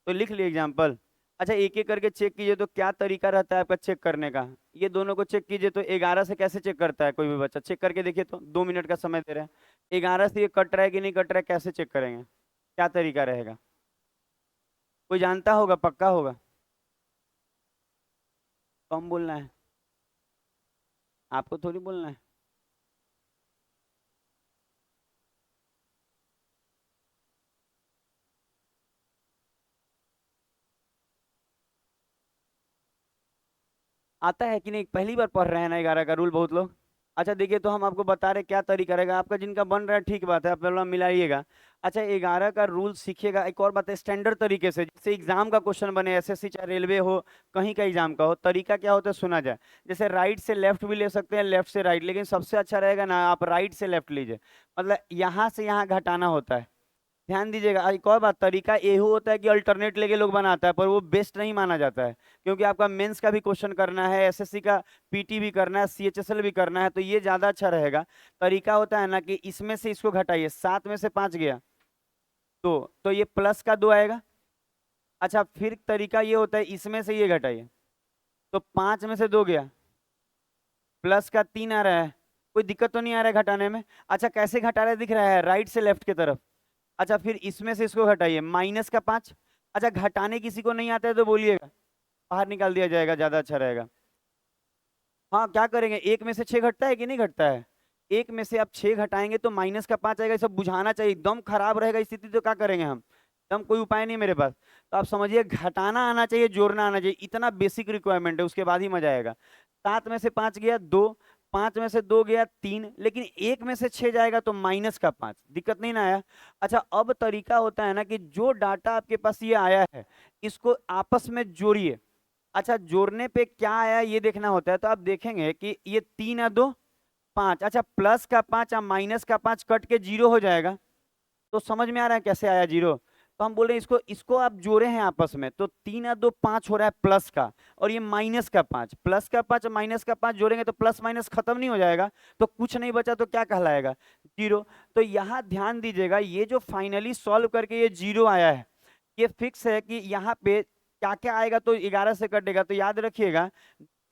तो लिख लिए एग्जाम्पल। अच्छा एक एक करके चेक कीजिए तो क्या तरीका रहता है आपका चेक करने का। ये दोनों को चेक कीजिए तो 11 से कैसे चेक करता है कोई भी बच्चा, चेक करके देखिए तो 2 मिनट का समय दे रहे हैं। 11 से ये कट रहा है कि नहीं कट रहा है, कैसे चेक करेंगे, क्या तरीका रहेगा, कोई जानता होगा, पक्का होगा। कम बोलना है, आपको थोड़ी बोलना है। आता है कि नहीं, पहली बार पढ़ रहे हैं ना 11 का रूल बहुत लोग। अच्छा देखिए तो हम आपको बता रहे क्या तरीका रहेगा आपका, जिनका बन रहा है ठीक बात है, आप पहला मिलाइएगा। अच्छा 11 का रूल सीखिएगा। एक और बात है, स्टैंडर्ड तरीके से, जैसे एग्जाम का क्वेश्चन बने, एसएससी चाहे रेलवे हो, कहीं का एग्जाम का हो, तरीका क्या होता है सुना जाए। जैसे राइट से लेफ्ट भी ले सकते हैं, लेफ्ट से राइट, लेकिन सबसे अच्छा रहेगा ना आप राइट से लेफ्ट लीजिए। मतलब यहाँ से यहाँ घटाना होता है। ध्यान दीजिएगा। एक और बात, तरीका ये होता है कि अल्टरनेट लेके लोग बनाता है, पर वो बेस्ट नहीं माना जाता है, क्योंकि आपका मेंस का भी क्वेश्चन करना है, एसएससी का पीटी भी करना है, सीएचएसएल भी करना है, तो ये ज्यादा अच्छा रहेगा। तरीका होता है ना कि इसमें से इसको घटाइए, 7 में से 5 गया तो ये प्लस का 2 आएगा। अच्छा फिर तरीका ये होता है, इसमें से ये घटाइए तो 5 में से 2 गया, प्लस का 3 आ रहा है। कोई दिक्कत तो नहीं आ रहा है घटाने में। अच्छा कैसे घटा रहा है दिख रहा है, राइट से लेफ्ट की तरफ। अच्छा फिर इसमें से इसको घटाइए, -5। अच्छा घटाने किसी को नहीं आता है तो बोलिएगा, बाहर निकाल दिया जाएगा, ज्यादा अच्छा रहेगा। हाँ क्या करेंगे, एक में से 6 घटता है कि नहीं घटता है, एक में से आप 6 घटाएंगे तो -5 आएगा। ये सब बुझाना चाहिए, एकदम खराब रहेगा स्थिति तो क्या करेंगे हम, एकदम कोई उपाय नहीं मेरे पास। तो आप समझिए, घटाना आना चाहिए, जोड़ना आना चाहिए, इतना बेसिक रिक्वायरमेंट है, उसके बाद ही मजा आएगा। 7 में से 5 गया 2, 5 में से 2 गया 3, लेकिन एक में से 6 जाएगा तो -5, दिक्कत नहीं ना आया। अच्छा अब तरीका होता है ना कि जो डाटा आपके पास ये आया है, इसको आपस में जोड़िए। अच्छा जोड़ने पे क्या आया ये देखना होता है, तो आप देखेंगे कि ये 3 या 2 5। अच्छा प्लस का 5 या माइनस का 5 कट के 0 हो जाएगा। तो समझ में आ रहा है कैसे आया 0। तो हम बोल रहे हैं इसको इसको आप जोड़े हैं आपस में, तो 3 या 2 5 हो रहा है प्लस का, और ये -5, प्लस का 5 -5 जोड़ेंगे तो प्लस माइनस खत्म नहीं हो जाएगा, तो कुछ नहीं बचा तो क्या कहलाएगा, 0। तो यहाँ ध्यान दीजिएगा, ये जो फाइनली सॉल्व करके ये 0 आया है, ये फिक्स है कि यहाँ पे क्या क्या आएगा, तो 11 से कटेगा। तो याद रखिएगा,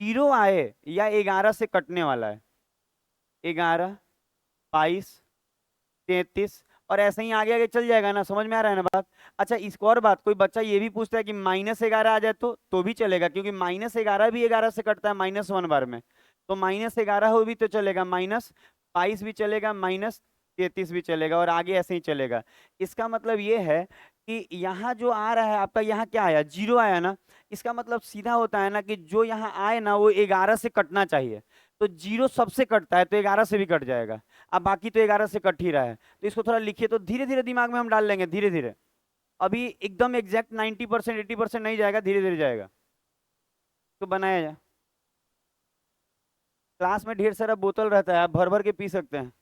0 आए या 11 से कटने वाला है, 11, 22, 33, और ऐसे ही आगे आगे चल जाएगा ना, समझ में आ रहा है ना बात। अच्छा इसको और बात, कोई बच्चा ये भी पूछता है कि -11 आ जाए तो भी चलेगा, क्योंकि -11 भी 11 से कटता है -1 बार में, तो -11 हो भी तो चलेगा, -22 भी चलेगा, -33 भी चलेगा, और आगे ऐसे ही चलेगा। इसका मतलब ये है कि यहाँ जो आ रहा है आपका, यहाँ क्या आया, 0 आया ना, इसका मतलब सीधा होता है ना कि जो यहाँ आए ना वो 11 से कटना चाहिए। तो 0 सबसे कटता है तो 11 से भी कट जाएगा। अब बाकी तो 11 से कट ही रहा है, तो इसको थोड़ा लिखिए तो धीरे धीरे दिमाग में हम डाल लेंगे, धीरे धीरे। अभी एकदम एग्जैक्ट 90% 80% नहीं जाएगा, धीरे धीरे जाएगा। तो बनाया जाए, क्लास में ढेर सारा बोतल रहता है, आप भर भर के पी सकते हैं।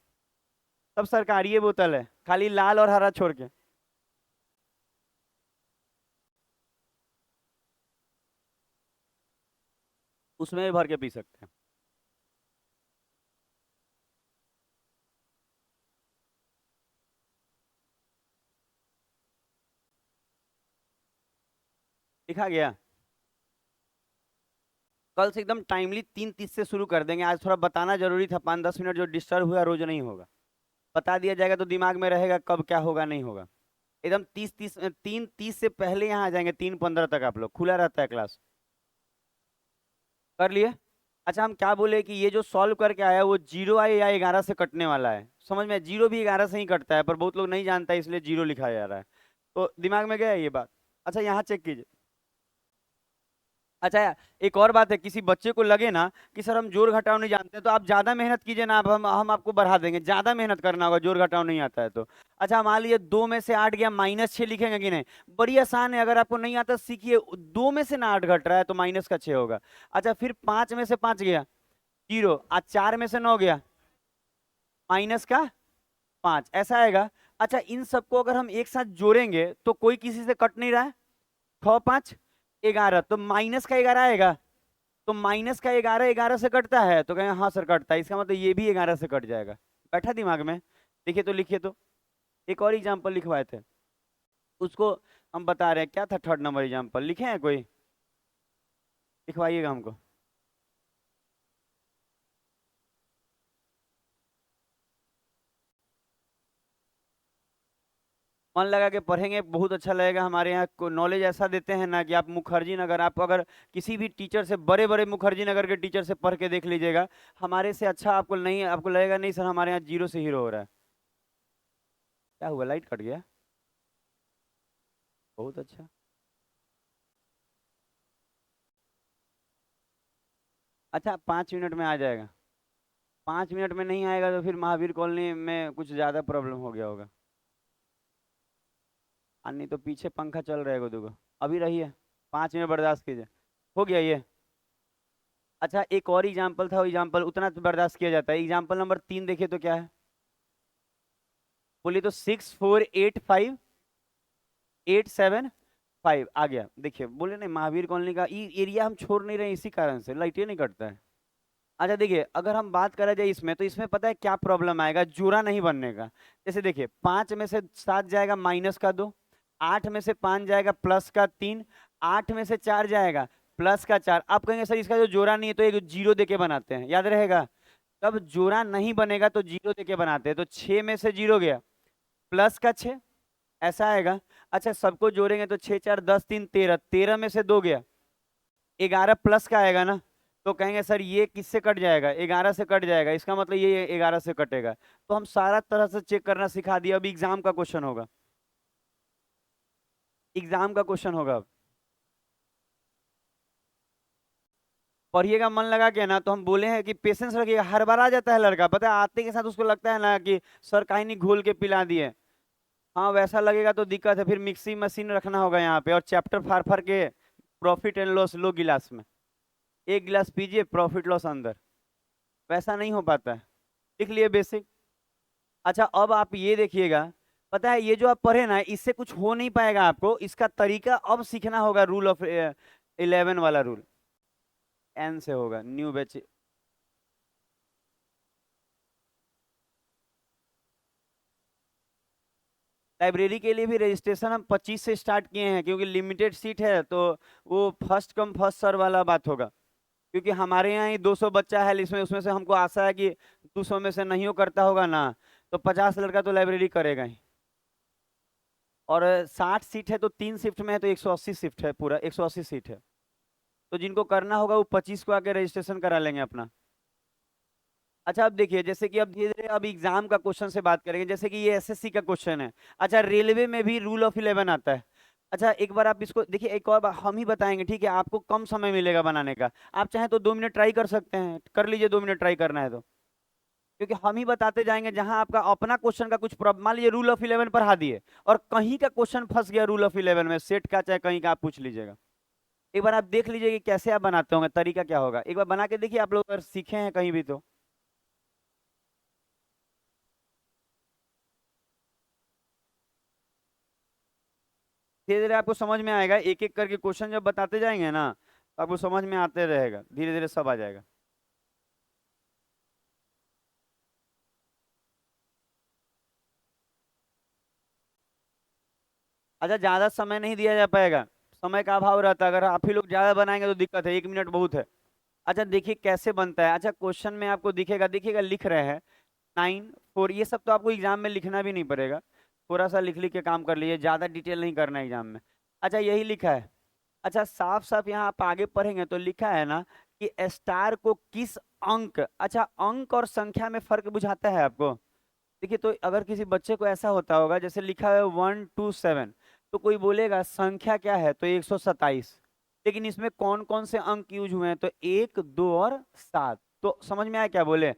सब सरकारी ये बोतल है, खाली लाल और हरा छोड़ के। उसमें भी भर के पी सकते हैं। लिखा गया। कल से एकदम टाइमली 3:30 से शुरू कर देंगे, आज थोड़ा बताना जरूरी था, 5-10 मिनट जो डिस्टर्ब हुआ रोज नहीं होगा, बता दिया जाएगा तो दिमाग में रहेगा कब क्या होगा नहीं होगा। एकदम 3:30 से पहले यहाँ आ जाएंगे, 3:15 तक आप लोग, खुला रहता है क्लास। कर लिए। अच्छा हम क्या बोले कि ये जो सॉल्व करके आया वो 0 आए या 11 से कटने वाला है, समझ में, 0 भी 11 से ही कटता है, पर बहुत लोग नहीं जानता है इसलिए 0 लिखा जा रहा है। तो दिमाग में गया ये बात। अच्छा यहाँ चेक कीजिए। अच्छा एक और बात है, किसी बच्चे को लगे ना कि सर हम जोड़ घटाव नहीं जानते, तो आप ज्यादा मेहनत कीजिए ना, अब हम आपको बढ़ा देंगे, ज्यादा मेहनत करना होगा, जोड़ घटाव नहीं आता है तो। अच्छा मान लीजिए 2 में से 8 गया, -6 लिखेंगे कि नहीं, बड़ी आसान है, अगर आपको नहीं आता सीखिए, 2 में से ना 8 घट रहा है तो -6 होगा। अच्छा फिर 5 में से 5 गया 0, आज 4 में से 9 गया -5, ऐसा आएगा। अच्छा इन सबको अगर हम एक साथ जोड़ेंगे तो कोई किसी से कट नहीं रहा है, 6, 5, 11, तो -11 आएगा, तो -11 11 से कटता है, तो कहें हाँ सर कटता है, इसका मतलब ये भी 11 से कट जाएगा। बैठा दिमाग में, देखिए तो लिखिए तो। एक और एग्जांपल लिखवाए थे। उसको हम बता रहे हैं। क्या था थर्ड नंबर एग्जाम्पल, लिखे हैं कोई? लिखवाइएगा हमको। मन लगा के पढ़ेंगे बहुत अच्छा लगेगा। हमारे यहाँ को नॉलेज ऐसा देते हैं ना कि आप मुखर्जी नगर, आप अगर किसी भी टीचर से, बड़े बड़े मुखर्जी नगर के टीचर से पढ़ के देख लीजिएगा, हमारे से अच्छा आपको नहीं, आपको लगेगा नहीं सर हमारे यहाँ जीरो से हीरो हो रहा है। क्या हुआ, लाइट कट गया? बहुत अच्छा। अच्छा 5 मिनट में आ जाएगा? 5 मिनट में नहीं आएगा तो फिर महावीर कॉलोनी में कुछ ज्यादा प्रॉब्लम हो गया होगा। नहीं तो पीछे पंखा चल रहा है एगो दूगो, अभी रही है। 5 मिनट बर्दाश्त कीजिए, हो गया ये। अच्छा एक और एग्जाम्पल था, वो एग्जाम्पल उतना तो बर्दाश्त किया जाता है। एग्जाम्पल नंबर 3 देखिए तो क्या है, बोलिए तो 6485 आ गया। देखिए बोले नहीं महावीर कॉलोनी का एरिया हम छोड़ नहीं रहे इसी कारण से लाइट ये नहीं कटता है। अच्छा देखिए अगर हम बात करा जाए इसमें, तो इसमें पता है क्या प्रॉब्लम आएगा, जोड़ा नहीं बनने का। जैसे देखिए 5 में से 7 जाएगा -2, 8 में से 5 जाएगा +3, 8 में से 4 जाएगा +4। आप कहेंगे सर इसका जो जोड़ा नहीं है तो एक जीरो देके बनाते हैं, याद रहेगा। तब जोड़ा नहीं बनेगा तो जीरो देके बनाते हैं। तो 6 में से 0 गया, +6 ऐसा आएगा। अच्छा सबको जोड़ेंगे तो 6 4 10 3 13, 13 में से 2 गया, 11 प्लस का आएगा ना। तो कहेंगे सर ये किससे कट जाएगा, 11 से कट जाएगा, इसका मतलब ये 11 से कटेगा। तो हम सारा तरह से चेक करना सिखा दिया। अब एग्जाम का क्वेश्चन होगा, एग्जाम का क्वेश्चन होगा। अब पढ़िएगा मन लगा के ना, तो हम बोले हैं कि पेशेंस रखिएगा। हर बार आ जाता है लड़का, पता है आते के साथ उसको लगता है ना कि सर कहीं नहीं घोल के पिला दिए। हाँ वैसा लगेगा तो दिक्कत है, फिर मिक्सी मशीन रखना होगा यहाँ पे और चैप्टर फाड़ फाड़ के प्रॉफिट एंड लॉस लो गिलास में, एक गिलास पीजिए प्रॉफिट लॉस अंदर, वैसा नहीं हो पाता है। लिख लिए बेसिक। अच्छा अब आप ये देखिएगा, पता है ये जो आप पढ़े ना इससे कुछ हो नहीं पाएगा आपको, इसका तरीका अब सीखना होगा। रूल ऑफ 11 वाला रूल, एन से होगा न्यू बैच। लाइब्रेरी के लिए भी रजिस्ट्रेशन हम 25 से स्टार्ट किए हैं, क्योंकि लिमिटेड सीट है तो वो फर्स्ट कम फर्स्ट सर्व वाला बात होगा। क्योंकि हमारे यहाँ ही 200 बच्चा है इसमें, उसमें से हमको आशा है कि 200 में से नहीं हो करता होगा ना, तो 50 लड़का तो लाइब्रेरी करेगा ही। और 60 सीट है तो 3 शिफ्ट में है तो 180 शिफ्ट है, पूरा 180 सीट है। तो जिनको करना होगा वो 25 को आके रजिस्ट्रेशन करा लेंगे अपना। अच्छा अब देखिए जैसे कि अब धीरे धीरे अब एग्जाम का क्वेश्चन से बात करेंगे, जैसे कि ये एसएससी का क्वेश्चन है। अच्छा रेलवे में भी रूल ऑफ 11 आता है। अच्छा एक बार आप इसको देखिए, एक और बार हम ही बताएंगे, ठीक है आपको कम समय मिलेगा बनाने का। आप चाहें तो 2 मिनट ट्राई कर सकते हैं, कर लीजिए 2 मिनट ट्राई करना है तो। क्योंकि हम ही बताते जाएंगे, जहां आपका अपना क्वेश्चन का कुछ प्रॉब्लम, मान लीजिए रूल ऑफ 11 पढ़ा दिए और कहीं का क्वेश्चन फंस गया रूल ऑफ 11 में, सेट का चाहे कहीं का, आप पूछ लीजिएगा। एक बार आप देख लीजिए कि कैसे आप बनाते होंगे, तरीका क्या होगा, एक बार बना के देखिए आप लोग अगर सीखे हैं कहीं भी तो। धीरे धीरे आपको समझ में आएगा, एक एक करके क्वेश्चन जब बताते जाएंगे ना तो आपको समझ में आते रहेगा, धीरे धीरे सब आ जाएगा। अच्छा ज्यादा समय नहीं दिया जा पाएगा, समय का अभाव रहता है। अगर आप ही लोग ज्यादा बनाएंगे तो दिक्कत है, 1 मिनट बहुत है। अच्छा देखिए कैसे बनता है। अच्छा क्वेश्चन में आपको दिखेगा, देखिएगा लिख रहे हैं 9 4, ये सब तो आपको एग्जाम में लिखना भी नहीं पड़ेगा, थोड़ा सा लिख लिख के काम कर लीजिए, ज्यादा डिटेल नहीं करना है एग्जाम में। अच्छा यही लिखा है। अच्छा साफ साफ यहाँ आप आगे पढ़ेंगे तो लिखा है ना कि स्टार को किस अंक, अच्छा अंक और संख्या में फर्क बुझाता है आपको। देखिए तो अगर किसी बच्चे को ऐसा होता होगा, जैसे लिखा है 1 2 7, तो कोई बोलेगा संख्या क्या है तो 127, लेकिन इसमें कौन कौन से अंक यूज हुए हैं तो 1 2 और 7। तो समझ में आया क्या बोले,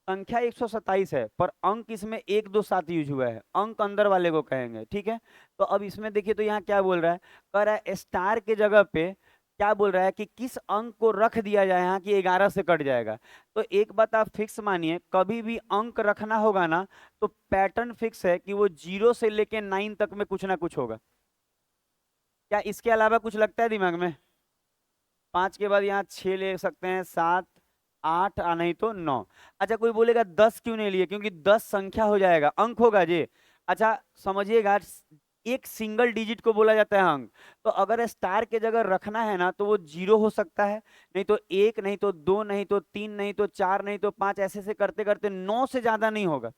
संख्या 127 है पर अंक इसमें 1 2 7 यूज हुआ है, अंक अंदर वाले को कहेंगे, ठीक है। तो अब इसमें देखिए तो यहाँ क्या बोल रहा है, कह रहा है स्टार के जगह पे क्या बोल रहा है कि किस अंक को रख दिया जाए यहाँ की 11 से कट जाएगा। तो एक बात आप फिक्स मानिए, कभी भी अंक रखना होगा ना तो पैटर्न फिक्स है कि वो 0 से लेके 9 तक में कुछ ना कुछ होगा। क्या इसके अलावा कुछ लगता है दिमाग में? 5 के बाद यहाँ 6 ले सकते हैं, 7 8 नहीं तो 9। अच्छा कोई बोलेगा 10 क्यों नहीं लिए, क्योंकि 10 संख्या हो जाएगा, अंक होगा जी। अच्छा समझिएगा, एक सिंगल डिजिट को बोला जाता है अंक। तो अगर स्टार के जगह रखना है ना तो वो 0 हो सकता है, नहीं तो 1, नहीं तो 2, नहीं तो 3, नहीं तो 4, नहीं तो 5, ऐसे ऐसे करते करते 9 से ज्यादा नहीं होगा।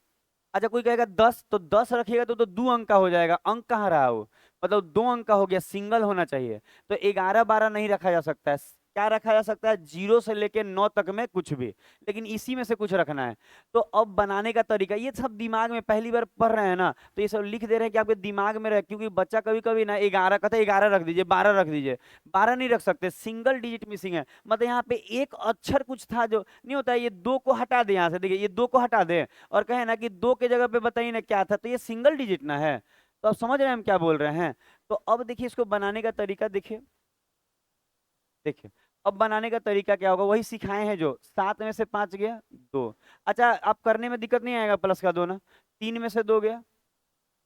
अच्छा कोई कहेगा 10, तो 10 रखिएगा तो 2 अंक का हो जाएगा, अंक कहाँ रहा वो, मतलब 2 अंक का हो गया, सिंगल होना चाहिए। तो 11 12 नहीं रखा जा सकता है। क्या रखा जा सकता है? 0 से लेके 9 तक में कुछ भी, लेकिन इसी में से कुछ रखना है। तो अब बनाने का तरीका, ये सब दिमाग में पहली बार पढ़ रहे हैं ना, तो ये सब लिख दे रहे हैं कि आपके दिमाग में रहे, क्योंकि बच्चा कभी कभी ना 11 कहता है 11 रख दीजिए, 12 रख दीजिए, 12 नहीं रख सकते, सिंगल डिजिट मिसिंग है, मतलब यहाँ पे एक अक्षर कुछ था जो नहीं होता है। ये 2 को हटा दे यहाँ से, देखिए ये 2 को हटा दे और कहे ना कि 2 के जगह पे बताइए ना क्या था, तो ये सिंगल डिजिट ना है। तो आप समझ रहे हैं हम क्या बोल रहे हैं? तो अब देखिए इसको बनाने का तरीका देखिए, देखिए अब बनाने का तरीका क्या होगा, वही सिखाए हैं जो 7 में से 5 गया 2। अच्छा आप करने में दिक्कत नहीं आएगा, प्लस का 2 ना, 3 में से 2 गया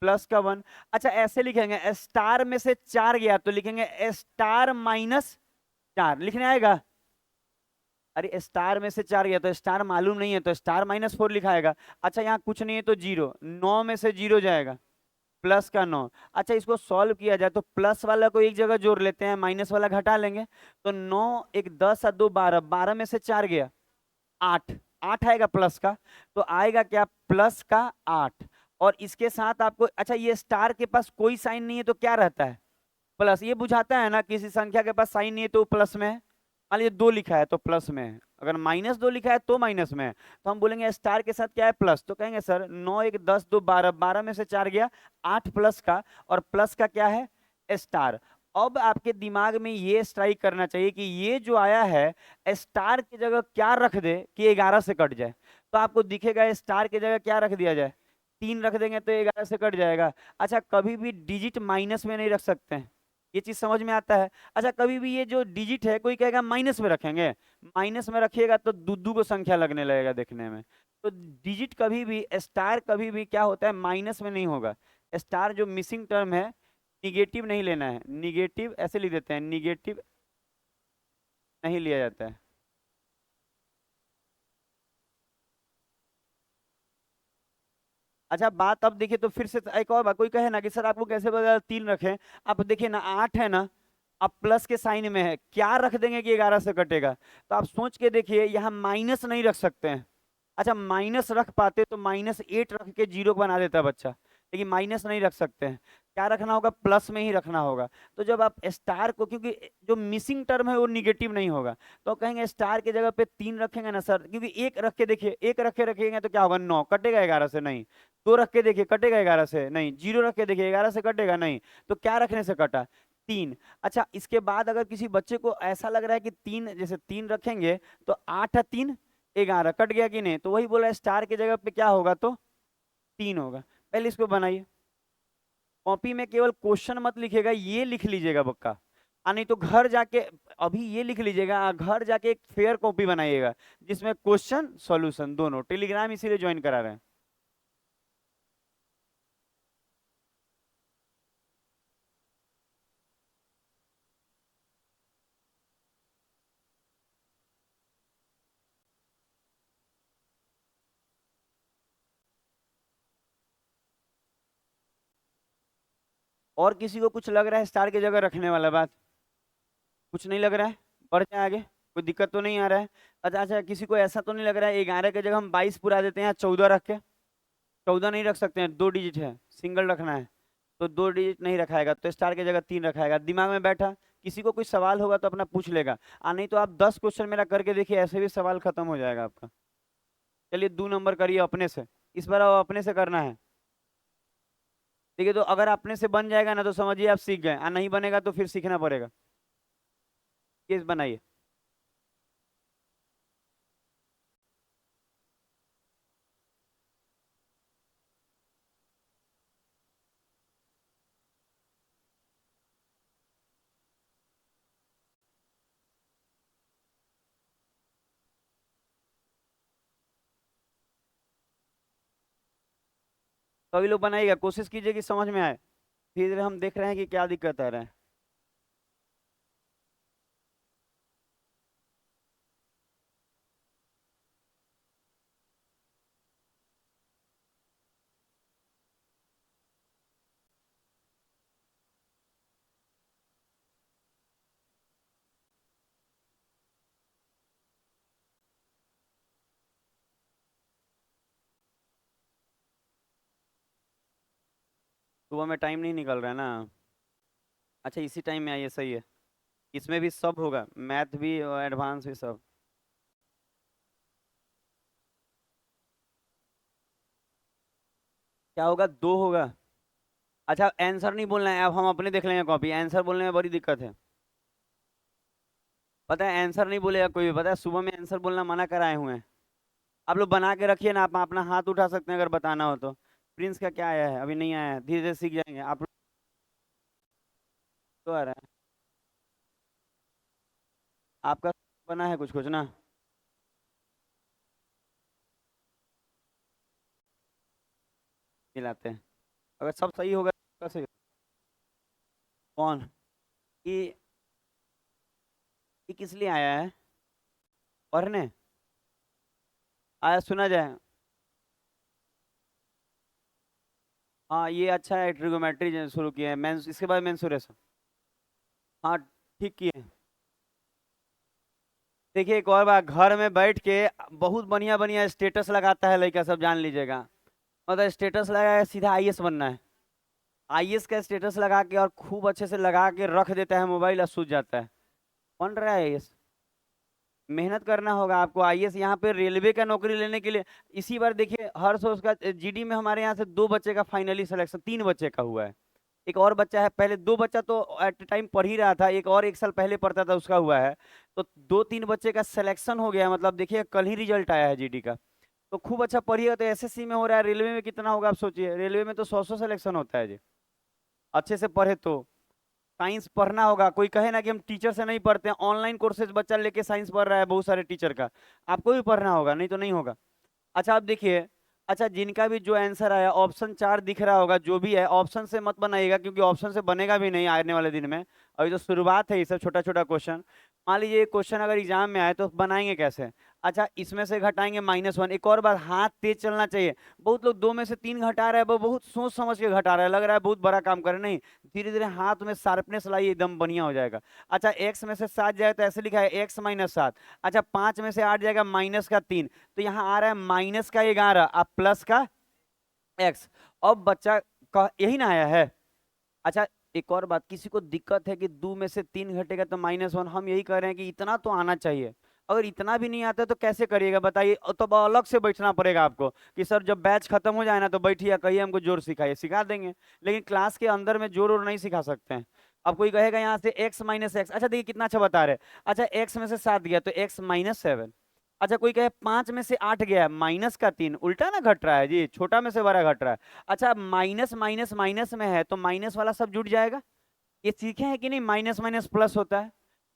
प्लस का 1। अच्छा ऐसे लिखेंगे, स्टार में से 4 गया तो लिखेंगे स्टार माइनस 4, लिखने आएगा। अरे स्टार में से 4 गया तो स्टार मालूम नहीं है तो स्टार -4 लिखाएगा। अच्छा यहाँ कुछ नहीं है तो 0, 9 में से 0 जाएगा, प्लस का 9। अच्छा इसको सॉल्व किया जाए तो प्लस वाला को एक जगह जोड़ लेते हैं, माइनस वाला घटा लेंगे, तो 9 1 10 और 2 12, 12 में से 4 गया 8, 8 आएगा प्लस का, तो आएगा क्या प्लस का 8। और इसके साथ आपको, अच्छा ये स्टार के पास कोई साइन नहीं है तो क्या रहता है? प्लस। ये बुझाता है ना किसी संख्या के पास साइन नहीं है तो वो प्लस में है। मान लीजिए 2 लिखा है तो प्लस में है, अगर -2 लिखा है तो माइनस में है। तो हम बोलेंगे स्टार के साथ क्या है? प्लस। तो कहेंगे सर 9 1 10 2 12, 12 में से 4 गया 8 प्लस का, और प्लस का क्या है? स्टार। अब आपके दिमाग में ये स्ट्राइक करना चाहिए कि ये जो आया है स्टार की जगह क्या रख दे कि 11 से कट जाए। तो आपको दिखेगा स्टार की जगह क्या रख दिया जाए, 3 रख देंगे तो 11 से कट जाएगा। अच्छा कभी भी डिजिट माइनस में नहीं रख सकते हैं, ये चीज समझ में आता है? अच्छा कभी भी ये जो डिजिट है, कोई कहेगा माइनस में रखेंगे, माइनस में रखिएगा तो दू को संख्या लगने लगेगा देखने में। तो डिजिट कभी भी, स्टार कभी भी क्या होता है, माइनस में नहीं होगा। स्टार जो मिसिंग टर्म है, निगेटिव नहीं लेना है, निगेटिव ऐसे लिख देते हैं, निगेटिव नहीं लिया जाता है। अच्छा बात अब देखिए, तो फिर से एक और बात, कोई कहे ना कि सर आपको कैसे पता 3 रखें, आप देखिए ना 8 है ना, अब प्लस के साइन में है, क्या रख देंगे कि 11 से कटेगा? तो आप सोच के देखिए, यहाँ माइनस नहीं रख सकते हैं। अच्छा माइनस रख पाते तो -8 रख के 0 बना देता बच्चा, लेकिन माइनस नहीं रख सकते हैं, क्या रखना होगा? प्लस में ही रखना होगा। तो जब आप स्टार को, क्योंकि जो मिसिंग टर्म है वो निगेटिव नहीं होगा, तो कहेंगे स्टार की जगह पे 3 रखेंगे ना सर, क्योंकि एक रख के देखिए, एक रख के रखेंगे तो क्या होगा, 9 कटेगा 11 से नहीं, 2 रख के देखिए कटेगा 11 से नहीं, 0 रख के देखिए 11 से कटेगा नहीं, तो क्या रखने से कटा? 3। अच्छा इसके बाद अगर किसी बच्चे को ऐसा लग रहा है कि 3, जैसे 3 रखेंगे तो 8 है 3 11 कट गया कि नहीं, तो वही बोला स्टार की जगह पे क्या होगा, तो 3 होगा। पहले इसको बनाइए, कॉपी में केवल क्वेश्चन मत लिखिएगा, ये लिख लीजिएगा पक्का, नहीं तो घर जाके, अभी ये लिख लीजिएगा, घर जाके एक फेयर कॉपी बनाइएगा जिसमें क्वेश्चन सॉल्यूशन दोनों। टेलीग्राम इसीलिए ज्वाइन करा रहे हैं। और किसी को कुछ लग रहा है स्टार की जगह रखने वाला बात? कुछ नहीं लग रहा है? बढ़ जाए आगे, कोई दिक्कत तो नहीं आ रहा है? अच्छा अच्छा किसी को ऐसा तो नहीं लग रहा है 11 की जगह हम 22 पुरा देते हैं, 14 रख के? 14 नहीं रख सकते हैं, 2 डिजिट है, सिंगल रखना है, तो 2 डिजिट नहीं रखाएगा, तो स्टार की जगह 3 रखाएगा। दिमाग में बैठा? किसी को कुछ सवाल होगा तो अपना पूछ लेगा, नहीं तो आप 10 क्वेश्चन मेरा करके देखिए, ऐसे भी सवाल खत्म हो जाएगा आपका। चलिए 2 नंबर करिए अपने से, इस बार अब अपने से करना है। देखिए तो अगर अपने से बन जाएगा ना तो समझिए आप सीख गए, नहीं बनेगा तो फिर सीखना पड़ेगा। केस बनाइए। सभी लोग बनाइएगा, कोशिश कीजिए कि समझ में आए, धीरे धीरे हम देख रहे हैं कि क्या दिक्कत आ रहा है। सुबह में टाइम नहीं निकल रहा है ना। अच्छा इसी टाइम में आइए, सही है। इसमें भी सब होगा, मैथ भी और एडवांस भी सब। क्या होगा, दो होगा। अच्छा आंसर नहीं बोलना है, अब हम अपने देख लेंगे कॉपी, आंसर बोलने में बड़ी दिक्कत है। पता है आंसर नहीं बोलेगा कोई भी, पता है सुबह में आंसर बोलना मना कराए हुए हैं। आप लोग बना के रखिए ना, आप अपना हाथ उठा सकते हैं अगर बताना हो तो। प्रिंस का क्या आया है, अभी नहीं आया है, धीरे धीरे सीख जाएंगे आप लोग। तो आ रहा है आपका, बना है कुछ कुछ ना। मिलाते हैं, अगर सब सही होगा तो सही। कौन, ये ये किस लिए आया है, पढ़ने आया, सुना जाए। हाँ ये अच्छा है, ट्रिगोमेट्री शुरू किए हैं, मेंस इसके बाद मेंसुरेशन। हाँ ठीक किए। देखिए एक और बात, घर में बैठ के बहुत बढ़िया बढ़िया स्टेटस लगाता है लड़का सब, जान लीजिएगा। मतलब स्टेटस लगा के सीधा आईएएस बनना है। आईएएस का स्टेटस लगा के और खूब अच्छे से लगा के रख देता है मोबाइल और सूझ जाता है। बन रहा है आईएएस। मेहनत करना होगा आपको, आईएएस यहाँ पे रेलवे का नौकरी लेने के लिए। इसी बार देखिए हर्ष और उसका जीडी में हमारे यहाँ से दो बच्चे का फाइनली सिलेक्शन, तीन बच्चे का हुआ है। एक और बच्चा है, पहले दो बच्चा तो एट टाइम पढ़ ही रहा था, एक और एक साल पहले पढ़ता था उसका हुआ है। तो दो तीन बच्चे का सिलेक्शन हो गया है, मतलब देखिए कल ही रिजल्ट आया है जीडी का। तो खूब अच्छा पढ़िएगा तो एसएससी में हो रहा है, रेलवे में कितना होगा आप सोचिए, रेलवे में तो 100 सिलेक्शन होता है जी, अच्छे से पढ़े तो। साइंस पढ़ना होगा, कोई कहे ना कि हम टीचर से नहीं पढ़ते हैं, ऑनलाइन कोर्सेज बच्चा लेके साइंस पढ़ रहा है बहुत सारे टीचर का। आपको भी पढ़ना होगा, नहीं तो नहीं होगा। अच्छा आप देखिए, अच्छा जिनका भी जो आंसर आया ऑप्शन 4 दिख रहा होगा, जो भी है ऑप्शन से मत बनाइएगा, क्योंकि ऑप्शन से बनेगा भी नहीं आने वाले दिन में। अभी तो शुरुआत है, ये सब छोटा छोटा क्वेश्चन। मान लीजिए क्वेश्चन अगर एग्जाम में आए तो बनाएंगे कैसे। अच्छा इसमें से घटाएंगे -1। एक और बात, हाथ तेज चलना चाहिए। बहुत लोग दो में से तीन घटा रहे हैं, वो बहुत सोच समझ के घटा रहे हैं, लग रहा है बहुत बड़ा काम करे, नहीं। धीरे धीरे हाथ में शार्पनेस लाइए, एकदम बढ़िया हो जाएगा। अच्छा एक्स में से 7 जाए तो ऐसे लिखा है x-7। अच्छा 5 में से 8 जाएगा -3। तो यहाँ आ रहा है -11 अब प्लस का x। अब बच्चा का यही ना आया है। अच्छा एक और बात, किसी को दिक्कत है कि 2 में से 3 घटेगा तो -1, हम यही कह रहे हैं कि इतना तो आना चाहिए। अगर इतना भी नहीं आता तो कैसे करिएगा बताइए, तो अलग से बैठना पड़ेगा आपको कि सर जब बैच खत्म हो जाए ना तो बैठिए, कहिए हमको जोर सिखाइए, सिखा देंगे। लेकिन क्लास के अंदर में जोर और नहीं सिखा सकते हैं। अब कोई कहेगा यहाँ से x-x, अच्छा देखिए कितना अच्छा बता रहे हैं। अच्छा x में से 7 गया तो x-7। अच्छा कोई कहे 5 में से 8 गया -3, उल्टा ना घट रहा है जी, छोटा में से बड़ा घट रहा है। अच्छा माइनस माइनस माइनस में है तो माइनस वाला सब जुड़ जाएगा। ये सीखे हैं कि नहीं, माइनस माइनस प्लस होता है।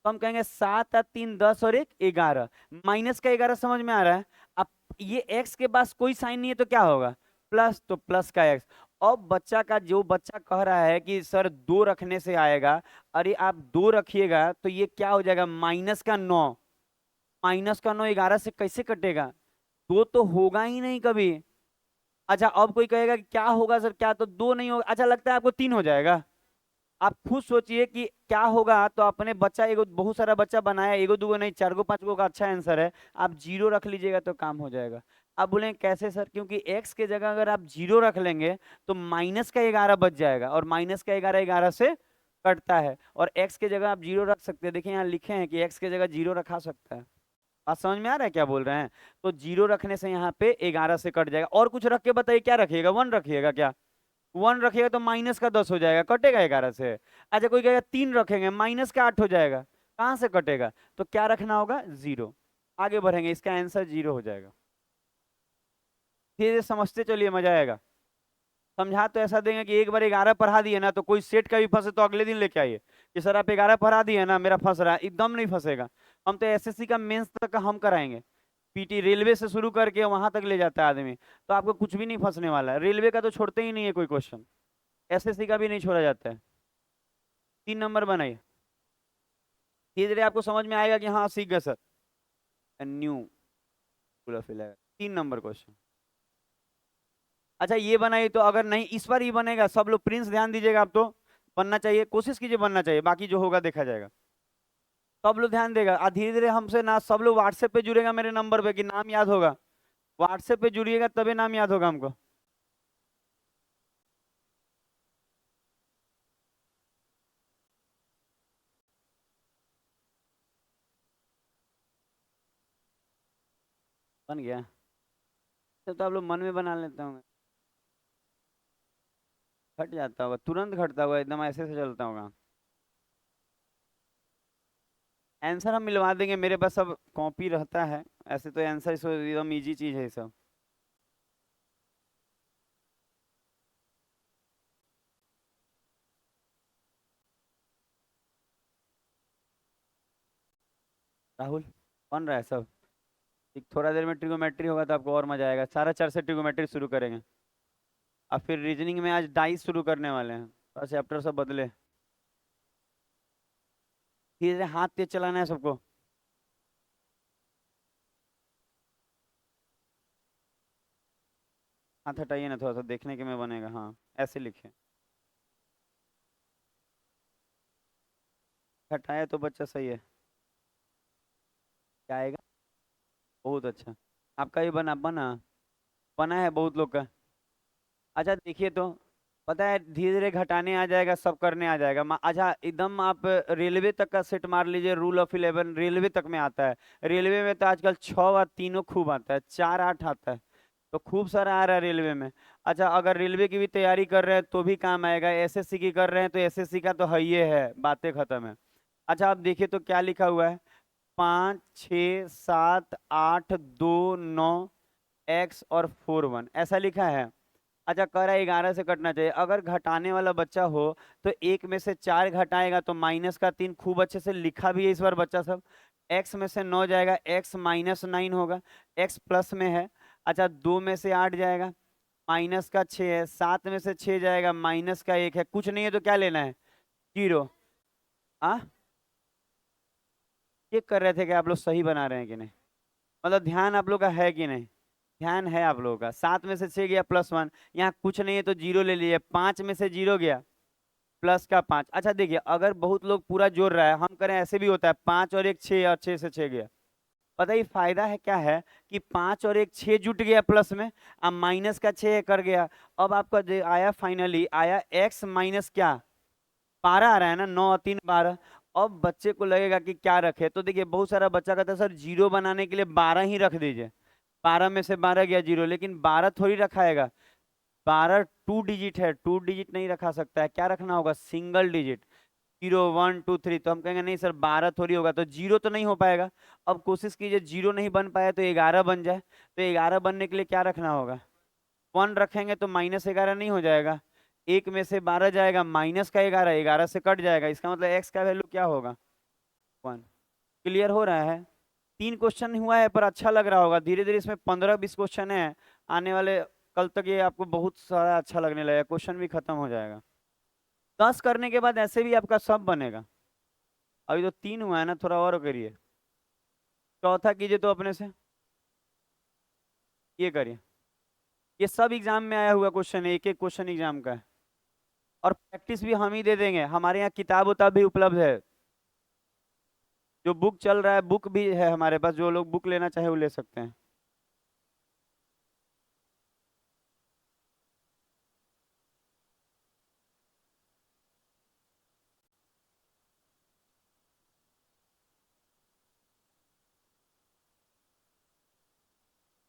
तो हम कहेंगे 7 और 3 10 और 1 11। माइनस का 11 समझ में आ रहा है। अब ये एक्स के पास कोई साइन नहीं है तो क्या होगा, प्लस, तो प्लस का एक्स। अब बच्चा का, जो बच्चा कह रहा है कि सर 2 रखने से आएगा, अरे आप 2 रखिएगा तो ये क्या हो जाएगा, -9। -9 11 से कैसे कटेगा, दो तो होगा ही नहीं कभी। अच्छा अब कोई कहेगा कि क्या होगा सर, क्या तो दो नहीं होगा, अच्छा लगता है आपको 3 हो जाएगा। आप खुद सोचिए कि क्या होगा, तो अपने बच्चा एगो बहुत सारा बच्चा बनाया, एगो दूगो नहीं, 4 गो 5 गो का अच्छा आंसर है। आप 0 रख लीजिएगा तो काम हो जाएगा। आप बोले कैसे सर, क्योंकि x के जगह अगर आप 0 रख लेंगे तो माइनस का 11 बच जाएगा, और माइनस का 11 11 से कटता है, और x के जगह आप 0 रख सकते हैं, देखिए यहाँ लिखे हैं कि x के जगह 0 रखा सकता है। बात समझ में आ रहा है क्या बोल रहे हैं। तो 0 रखने से यहाँ पे 11 से कट जाएगा, और कुछ रख के बताइए क्या रखिएगा, 1 रखिएगा क्या, 1 रखिएगा तो -10 हो जाएगा, कटेगा 11 से। अच्छा कोई कहेगा 3 रखेंगे, -8 हो जाएगा, कहाँ से कटेगा, तो क्या रखना होगा, 0। आगे बढ़ेंगे, इसका आंसर 0 हो जाएगा। धीरे धीरे समझते चलिए, मजा आएगा। समझा तो ऐसा देंगे कि एक बार 11 पढ़ा दिए ना तो कोई सेट का भी फंसे तो अगले दिन लेके आइए कि सर आप 11 पढ़ा दिए ना, मेरा फंस रहा है, एकदम नहीं फंसेगा। हम तो एसएससी का मेंस तक का हम कराएंगे, पीटी रेलवे से शुरू करके वहां तक ले जाता है आदमी। तो आपको कुछ भी नहीं फंसने वाला है, रेलवे का तो छोड़ते ही नहीं है कोई क्वेश्चन, एसएससी का भी नहीं छोड़ा जाता है। 3 नंबर बनाइए, धीरे धीरे आपको समझ में आएगा कि हाँ सीख गए सर। न्यू पूरा फिल आएगा, 3 नंबर क्वेश्चन। अच्छा ये बनाइए, तो अगर नहीं इस बार ये बनेगा, सब लोग प्रिंस ध्यान दीजिएगा, आप तो बनना चाहिए, कोशिश कीजिए बनना चाहिए, बाकी जो होगा देखा जाएगा। सब लोग ध्यान देगा, और धीरे धीरे हमसे ना सब लोग व्हाट्सएप पे जुड़ेगा मेरे नंबर पे कि नाम याद होगा। व्हाट्सएप पे जुड़िएगा तभी नाम याद होगा हमको। बन गया। तो आप लोग मन में बना लेते होंगे। घट जाता होगा, तुरंत घटता होगा, एकदम ऐसे से चलता होगा। आंसर हम मिलवा देंगे, मेरे पास सब कॉपी रहता है। ऐसे तो आंसर एकदम इजी चीज है ये सब। राहुल, बन रहा है सब। एक थोड़ा देर में ट्रिगोमेट्री होगा तो आपको और मजा आएगा। 4:30 से ट्रिगोमेट्री शुरू करेंगे। अब फिर रीजनिंग में आज डाइस शुरू करने वाले हैं, थोड़ा चैप्टर सब बदले। धीरे धीरे हाथ तेज चलाना है सबको। हाथ हटाइए ना, थोड़ा सा देखने के में बनेगा। हाँ, ऐसे लिखे। हटाया तो बच्चा सही है। क्या आएगा? बहुत अच्छा। आपका भी बना बना बना है बहुत लोग का। अच्छा देखिए तो, पता है धीरे धीरे घटाने आ जाएगा, सब करने आ जाएगा। अच्छा एकदम आप रेलवे तक का सेट मार लीजिए, रूल ऑफ 11 रेलवे तक में आता है। रेलवे में तो आजकल 6 और 3 खूब आता है, 4 8 आता है। तो खूब सारा आ रहा है रेलवे में। अच्छा अगर रेलवे की भी तैयारी कर रहे हैं तो भी काम आएगा, एसएससी की कर रहे हैं तो एसएससी का तो है ही है, बातें खत्म है। अच्छा आप देखिए तो क्या लिखा हुआ है। 5 6 7 8 2 9 एक्स और 4 1 ऐसा लिखा है। अच्छा कह रहा है 11 से कटना चाहिए। अगर घटाने वाला बच्चा हो तो एक में से 4 घटाएगा तो -3 खूब अच्छे से लिखा भी है इस बार बच्चा सब। एक्स में से 9 जाएगा, एक्स -9 होगा, एक्स प्लस में है। अच्छा 2 में से 8 जाएगा, -6 है। 7 में से 6 जाएगा, -1 है। कुछ नहीं है तो क्या लेना है? 0। आ चेक कर रहे थे कि आप लोग सही बना रहे हैं कि नहीं, मतलब ध्यान आप लोग का है कि नहीं। ध्यान है आप लोगों का। 7 में से 6 गया +1, यहाँ कुछ नहीं है तो 0 ले लीजिए। 5 में से 0 गया, प्लस का 5। अच्छा देखिए अगर बहुत लोग पूरा जोड़ रहा है, हम करें ऐसे भी होता है, 5 और 1 6 और 6 से 6 गया। पता ही फायदा है क्या है कि 5 और 1 6 जुट गया प्लस में, अब माइनस का 6 कर गया। अब आपका जो आया फाइनली आया x माइनस क्या, 12 आ रहा है ना, 9 और 3 12। अब बच्चे को लगेगा कि क्या रखे, तो देखिए बहुत सारा बच्चा कहता है सर 0 बनाने के लिए 12 ही रख दीजिए। 12 में से 12 गया 0, लेकिन 12 थोड़ी रखाएगा। 12 2 डिजिट है, 2 डिजिट नहीं रखा सकता है। क्या रखना होगा? Single digit. 0 1 2 3। तो हम कहेंगे नहीं सर 12 थोड़ी होगा, तो 0 तो नहीं हो पाएगा। अब कोशिश कीजिए 0 नहीं बन पाया तो 11 बन जाए। तो 11 बनने के लिए क्या रखना होगा? 1 रखेंगे तो -11 नहीं हो जाएगा। एक में से 12 जाएगा, -11, 11 से कट जाएगा, इसका मतलब एक्स का वैल्यू क्या होगा? 1। क्लियर हो रहा है? 3 क्वेश्चन हुआ है पर अच्छा लग रहा होगा। धीरे धीरे इसमें 15 20 क्वेश्चन है। आने वाले कल तक ये आपको बहुत सारा अच्छा लगने लगेगा, क्वेश्चन भी खत्म हो जाएगा। 10 करने के बाद ऐसे भी आपका सब बनेगा। अभी तो 3 हुआ है ना, थोड़ा और करिए। चौथा कीजिए तो अपने से, ये करिए। ये सब एग्जाम में आया हुआ क्वेश्चन है, एक एक क्वेश्चन एग्जाम का है। और प्रैक्टिस भी हम ही दे देंगे, हमारे यहाँ किताब उताब भी उपलब्ध है। जो बुक चल रहा है, बुक भी है हमारे पास, जो लोग बुक लेना चाहे वो ले सकते हैं।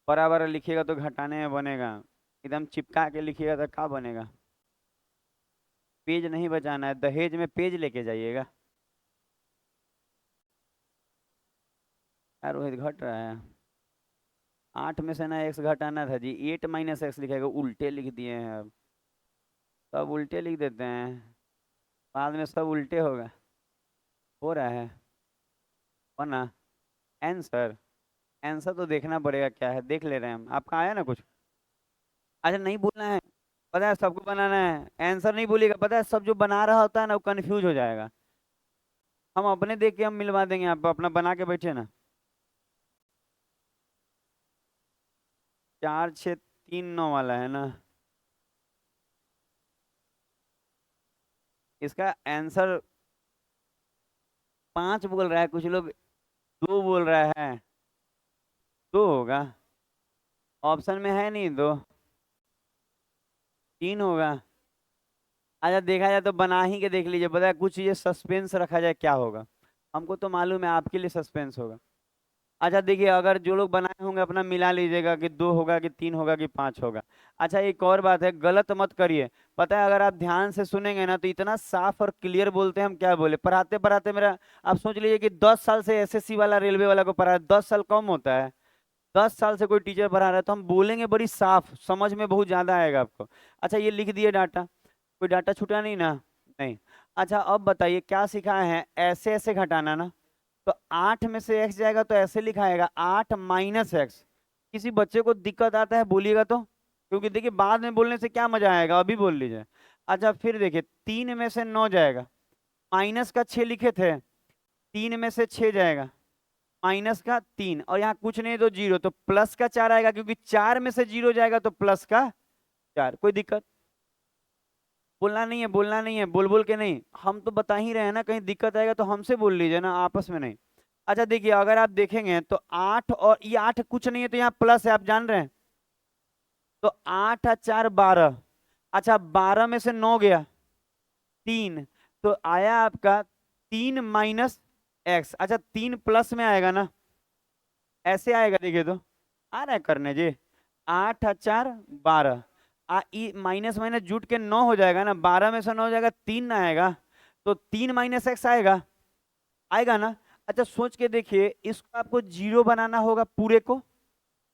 बराबर लिखिएगा तो घटाने में बनेगा। एकदम चिपका के लिखिएगा तो क्या बनेगा? पेज नहीं बचाना है, दहेज में पेज लेके जाइएगा। यार रोहित घट रहा है। 8 में से ना x घटाना था जी, 8 - x लिखेगा, उल्टे लिख दिए हैं अब। सब उल्टे लिख देते हैं, बाद में सब उल्टे होगा। हो रहा है वरना। आंसर, आंसर तो देखना पड़ेगा क्या है, देख ले रहे हैं हम। आपका आया ना कुछ? अच्छा नहीं बोलना है, पता है सबको बनाना है। आंसर नहीं बोलिएगा, पता है सब जो बना रहा होता है ना वो कंफ्यूज हो जाएगा। हम अपने देख के हम मिलवा देंगे, आप अपना बना के बैठे ना। 4 6 3 9 वाला है ना? इसका आंसर 5 बोल रहा है, कुछ लोग 2 बोल रहा है। 2 होगा, ऑप्शन में है नहीं 2। 3 होगा। अच्छा देखा जाए तो बना ही के देख लीजिए, पता है कुछ चीजें सस्पेंस रखा जाए क्या होगा। हमको तो मालूम है आपके लिए सस्पेंस होगा। अच्छा देखिए, अगर जो लोग बनाए होंगे अपना मिला लीजिएगा कि 2 होगा कि 3 होगा कि 5 होगा। अच्छा एक और बात है, गलत मत करिए। पता है, अगर आप ध्यान से सुनेंगे ना तो इतना साफ और क्लियर बोलते हैं, हम क्या बोले, पढ़ाते पढ़ाते मेरा, आप सोच लीजिए कि 10 साल से एसएससी वाला रेलवे वाला को पढ़ा है, 10 साल कम होता है। 10 साल से कोई टीचर पढ़ा रहा है तो हम बोलेंगे बड़ी साफ, समझ में बहुत ज्यादा आएगा आपको। अच्छा ये लिख दिए डाटा, कोई डाटा छूटा नहीं ना? नहीं। अच्छा अब बताइए क्या सिखाए हैं, ऐसे ऐसे घटाना ना। तो 8 में से x जाएगा तो ऐसे लिखाएगा 8 - x। किसी बच्चे को दिक्कत आता है बोलिएगा तो, क्योंकि देखिए बाद में बोलने से क्या मजा आएगा, अभी बोल लीजिए। अच्छा फिर देखिए 3 में से 9 जाएगा, माइनस का 6 लिखे थे, 3 में से 6 जाएगा, माइनस का 3, और यहाँ कुछ नहीं तो 0, तो प्लस का 4 आएगा, क्योंकि 4 में से 0 जाएगा तो प्लस का 4। कोई दिक्कत? बोलना नहीं है, बोलना नहीं है, बोल बोल के नहीं, हम तो बता ही रहे हैं ना, कहीं दिक्कत आएगा तो हमसे बोल लीजिए ना, आपस में नहीं। अच्छा देखिए, अगर आप देखेंगे तो 8 और ये 8 कुछ नहीं है तो यहाँ प्लस है, आप जान रहे हैं। तो 8 और 4 12। अच्छा 12 में से 9 गया 3, तो आया आपका 3 - x। अच्छा 3 प्लस में आएगा ना, ऐसे आएगा, देखिए तो आ रहा है करने जी। 8 और 4 12, माइनस माइनस जुट के 9 हो जाएगा ना, 12 में से 9 हो जाएगा, 3 ना आएगा, तो 3 - x आएगा, आएगा ना। अच्छा सोच के देखिए, इसको आपको 0 बनाना होगा पूरे को,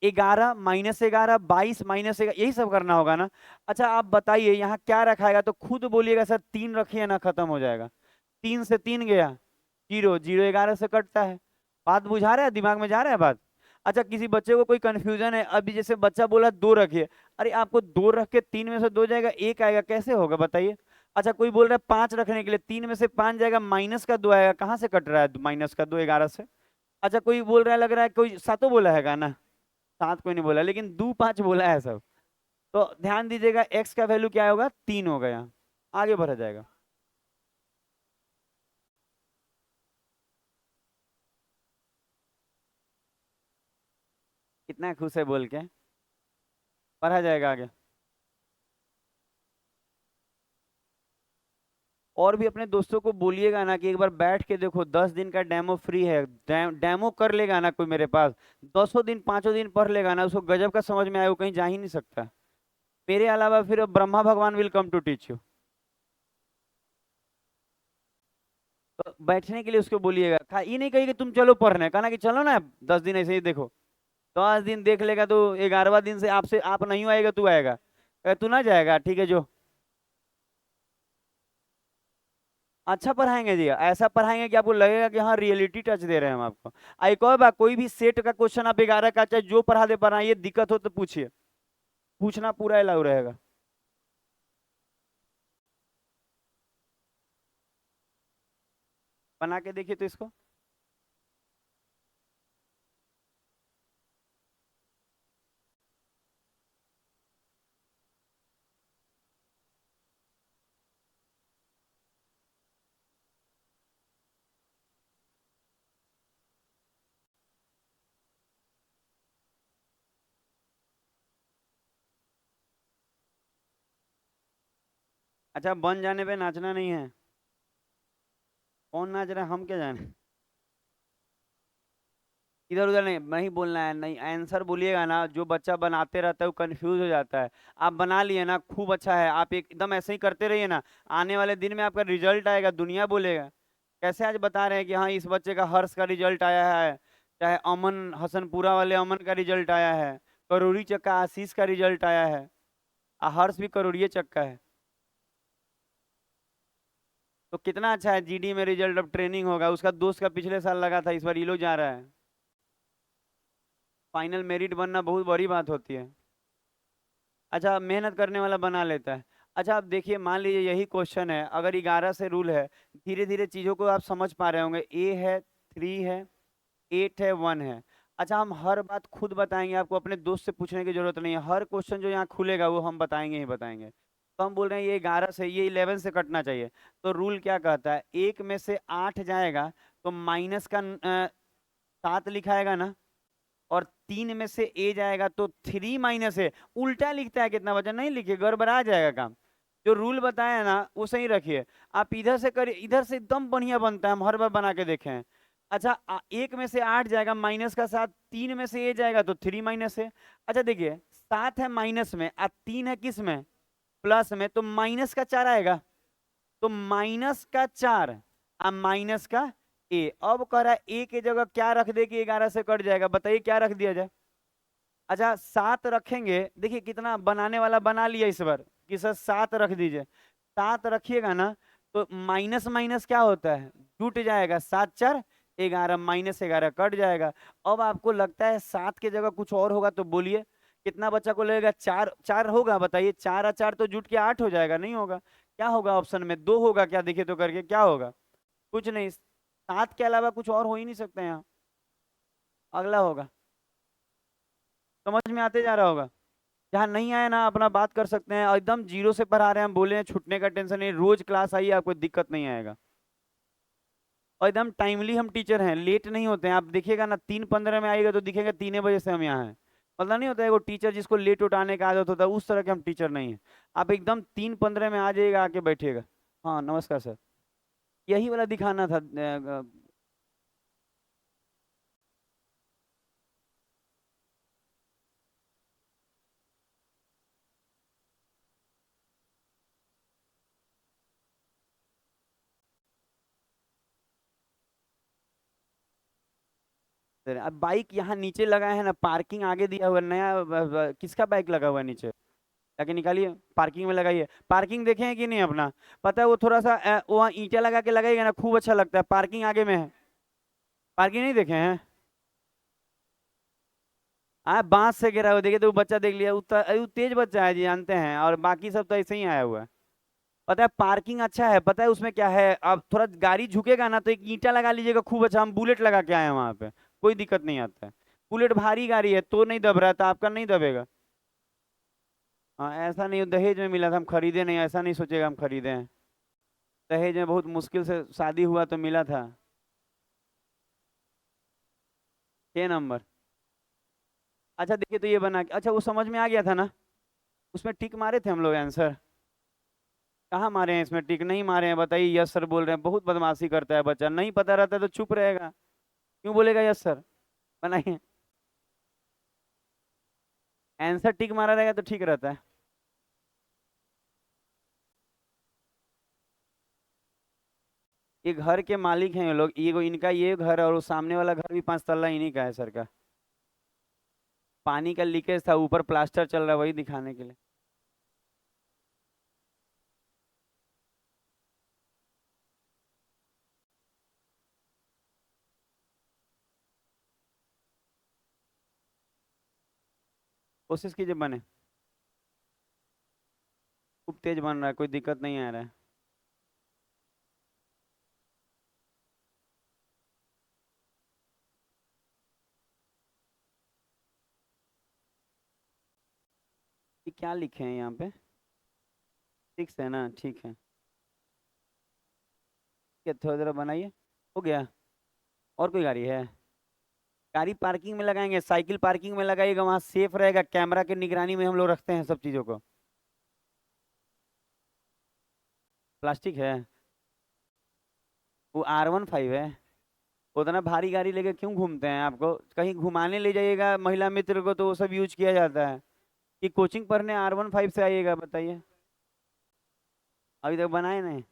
11 -11 22 -11, यही सब करना होगा ना। अच्छा आप बताइए यहाँ क्या रखाएगा, तो खुद बोलिएगा सर 3 रखिए ना, खत्म हो जाएगा। 3 से 3 गया 0, 0 11 से कटता है। बात बुझा रहा है, दिमाग में जा रहा है बात? अच्छा किसी बच्चे को कोई कंफ्यूजन है, अभी जैसे बच्चा बोला 2 रखिए, अरे आपको 2 रख के 3 में से 2 जाएगा, 1 आएगा, कैसे होगा बताइए? अच्छा कोई बोल रहा है 5 रखने के लिए, 3 में से 5 जाएगा, माइनस का 2 आएगा, कहाँ से कट रहा है माइनस का 2 11 से? अच्छा कोई बोल रहा है, लग रहा है कोई सातों बोला है ना, 7 कोई नहीं बोला, लेकिन 2 5 बोला है सब। तो ध्यान दीजिएगा, एक्स का वैल्यू क्या होगा, 3 होगा, यहाँ आगे बढ़ा जाएगा। कितना खुश है बोल के, पढ़ा जाएगा आगे। और भी अपने दोस्तों को बोलिएगा ना कि एक बार बैठ के देखो, 10 दिन का डेमो फ्री है, डेमो कर लेगा ना कोई मेरे पास, 10 दिन 5 दिन पढ़ लेगा ना, उसको गजब का समझ में आए, वो कहीं जा ही नहीं सकता। मेरे अलावा फिर ब्रह्मा भगवान will come to teach you. तो बैठने के लिए उसको बोलिएगा, ये नहीं कही कि तुम चलो पढ़ने, कहना कि चलो ना 10 दिन ऐसे ही देखो। 10 दिन देख लेगा तो 11वां दिन से आपसे आप नहीं आएगा, तू आएगा, तू ना जाएगा, ठीक है जो। अच्छा पढ़ाएंगे जी, ऐसा पढ़ाएंगे कि आपको लगेगा कि हाँ रियलिटी टच दे रहे हैं हम आपको। एक और बात, कोई भी सेट का क्वेश्चन आप 11 का चाहे जो पढ़ा दे, पढ़ाइए, दिक्कत हो तो पूछिए, पूछना पूरा अलाउ रहेगा। बना के देखिए तो इसको। अच्छा बन जाने पे नाचना नहीं है, कौन नाच रहा है हम क्या जाने। इधर उधर नहीं नहीं बोलना है, नहीं आंसर बोलिएगा ना, जो बच्चा बनाते रहता है वो कंफ्यूज हो जाता है। आप बना लिए ना, खूब अच्छा है, आप एकदम ऐसे ही करते रहिए ना, आने वाले दिन में आपका रिजल्ट आएगा, दुनिया बोलेगा। कैसे आज बता रहे हैं कि हाँ इस बच्चे का हर्ष का रिजल्ट आया है, चाहे अमन हसनपुरा वाले अमन का रिजल्ट आया है, करोड़ी चक्का आशीष का रिजल्ट आया है, हर्ष भी करोड़िए चक्का है। तो कितना अच्छा है, जीडी में रिजल्ट, अब ट्रेनिंग होगा, उसका दोस्त का पिछले साल लगा था, इस बार ये लोग जा रहा है। फाइनल मेरिट बनना बहुत बड़ी बात होती है। अच्छा मेहनत करने वाला बना लेता है। अच्छा आप देखिए, मान लीजिए यही क्वेश्चन है, अगर 11 से रूल है, धीरे धीरे चीजों को आप समझ पा रहे होंगे, ए है 3 है 8 है 1 है। अच्छा हम हर बात खुद बताएंगे, आपको अपने दोस्त से पूछने की जरूरत नहीं है, हर क्वेश्चन जो यहाँ खुलेगा वो हम बताएंगे ही बताएंगे। तो हम बोल रहे हैं ये 11 से, ये 11 से कटना चाहिए। तो रूल क्या कहता है, 1 में से 8 जाएगा तो माइनस का 7 लिखाएगा ना, और 3 में से ए जाएगा तो 3 - ए। उल्टा लिखता है, कितना वजन नहीं लिखिए, गड़बड़ा जाएगा काम। जो रूल बताया ना वो सही रखिए, आप इधर से करिए, इधर से एकदम बढ़िया बनता है, हम हर बार बना के देखे हैं। अच्छा एक में से 8 जाएगा माइनस का 7, 3 में से ये जाएगा तो 3 माइनस है। अच्छा देखिए 7 है माइनस में और 3 है किस में, प्लस में, तो माइनस का 4 आएगा, तो माइनस का 4 और माइनस का ए। अब कह रहा है ए की जगह क्या रख दे कि 11 से कट जाएगा, बताइए क्या रख दिया जाए। अच्छा 7 रखेंगे, देखिए कितना बनाने वाला बना लिया इस बार कि सर 7 रख दीजिए। 7 रखिएगा ना तो माइनस माइनस क्या होता है, जुट जाएगा, 7 4 11, माइनस 11 कट जाएगा। अब आपको लगता है 7 की जगह कुछ और होगा तो बोलिए कितना बच्चा को लगेगा, 4 4 होगा, बताइए 4 और 4 तो जुट के 8 हो जाएगा, नहीं होगा। क्या होगा ऑप्शन में, 2 होगा क्या, देखिए तो करके क्या होगा, कुछ नहीं, 7 के अलावा कुछ और हो ही नहीं सकता यहाँ। अगला होगा, समझ में आते जा रहा होगा। जहाँ नहीं आया ना अपना बात कर सकते हैं, और एकदम जीरो से पढ़ा रहे हैं, हम बोले हैं छूटने का टेंशन नहीं, रोज क्लास आइए, आपको दिक्कत नहीं आएगा। और एकदम टाइमली हम टीचर हैं, लेट नहीं होते हैं। आप देखिएगा ना 3:15 में आइएगा तो दिखेगा 3 बजे से हम यहाँ हैं। पता नहीं होता है वो टीचर जिसको लेट उठाने का आदत होता है, उस तरह के हम टीचर नहीं हैं। आप एकदम 3:15 में आ जाइएगा, आके बैठिएगा। हाँ नमस्कार सर, यही वाला दिखाना था। अब बाइक यहाँ नीचे लगाए हैं ना, पार्किंग आगे दिया हुआ है, नया किसका बाइक लगा हुआ है नीचे, जाके निकालिए, पार्किंग में लगाइए। पार्किंग देखे हैं कि नहीं अपना, पता है वो थोड़ा सा वहाँ ईंटें लगा के लगाइएगा ना, खूब अच्छा लगता है, पार्किंग आगे में है। पार्किंग नहीं देखे हैं, बांस से घेरा हुआ, देखिए तो वो बच्चा देख लिया, उतना वो तेज बच्चा है जी, जानते हैं, और बाकी सब तो ऐसे ही आया हुआ है। पता है पार्किंग अच्छा है, पता है उसमें क्या है, अब थोड़ा गाड़ी झुकेगा ना तो एक ईंटा लगा लीजिएगा खूब अच्छा, हम बुलेट लगा के आए हैं वहां पे, कोई दिक्कत नहीं आता है। बुलेट भारी गाड़ी है तो नहीं दब रहा है, तो आपका नहीं दबेगा। हाँ ऐसा नहीं, दहेज में मिला था, हम खरीदे नहीं, ऐसा नहीं सोचेगा हम खरीदे हैं। दहेज में बहुत मुश्किल से शादी हुआ तो मिला था। 6 नंबर। अच्छा देखिए तो ये बना के, अच्छा वो समझ में आ गया था ना, उसमें टिक मारे थे हम लोग आंसर। कहाँ मारे हैं इसमें टिक, नहीं मारे हैं, बताइए यस सर बोल रहे हैं, बहुत बदमाशी करता है बच्चा, नहीं पता रहता है तो चुप रहेगा, क्यों बोलेगा यस सर। बनाइए, आंसर टिक मारा रहेगा तो ठीक रहता है। ये घर के मालिक हैं ये लोग, ये इनका ये घर और वो सामने वाला घर भी 5 तल्ला इन्हीं का है सर का। पानी का लीकेज था, ऊपर प्लास्टर चल रहा है, वही दिखाने के लिए। कोशिश कीजिए बने, खूब तेज बन रहा है, कोई दिक्कत नहीं आ रहा है। ये क्या लिखे हैं यहाँ पे, 6 है ना, ठीक है। ये थोड़ा जरा बनाइए, हो गया। और कोई गाड़ी है, गाड़ी पार्किंग में लगाएंगे, साइकिल पार्किंग में लगाइएगा, वहां सेफ रहेगा, कैमरा के निगरानी में हम लोग रखते हैं सब चीजों को। प्लास्टिक है, वो R15 है। उतना भारी गाड़ी लेके क्यों घूमते हैं, आपको कहीं घुमाने ले जाइएगा महिला मित्र को तो वो सब यूज किया जाता है, कि कोचिंग पढ़ने R15 से आइएगा, बताइए। अभी तक बनाए नहीं।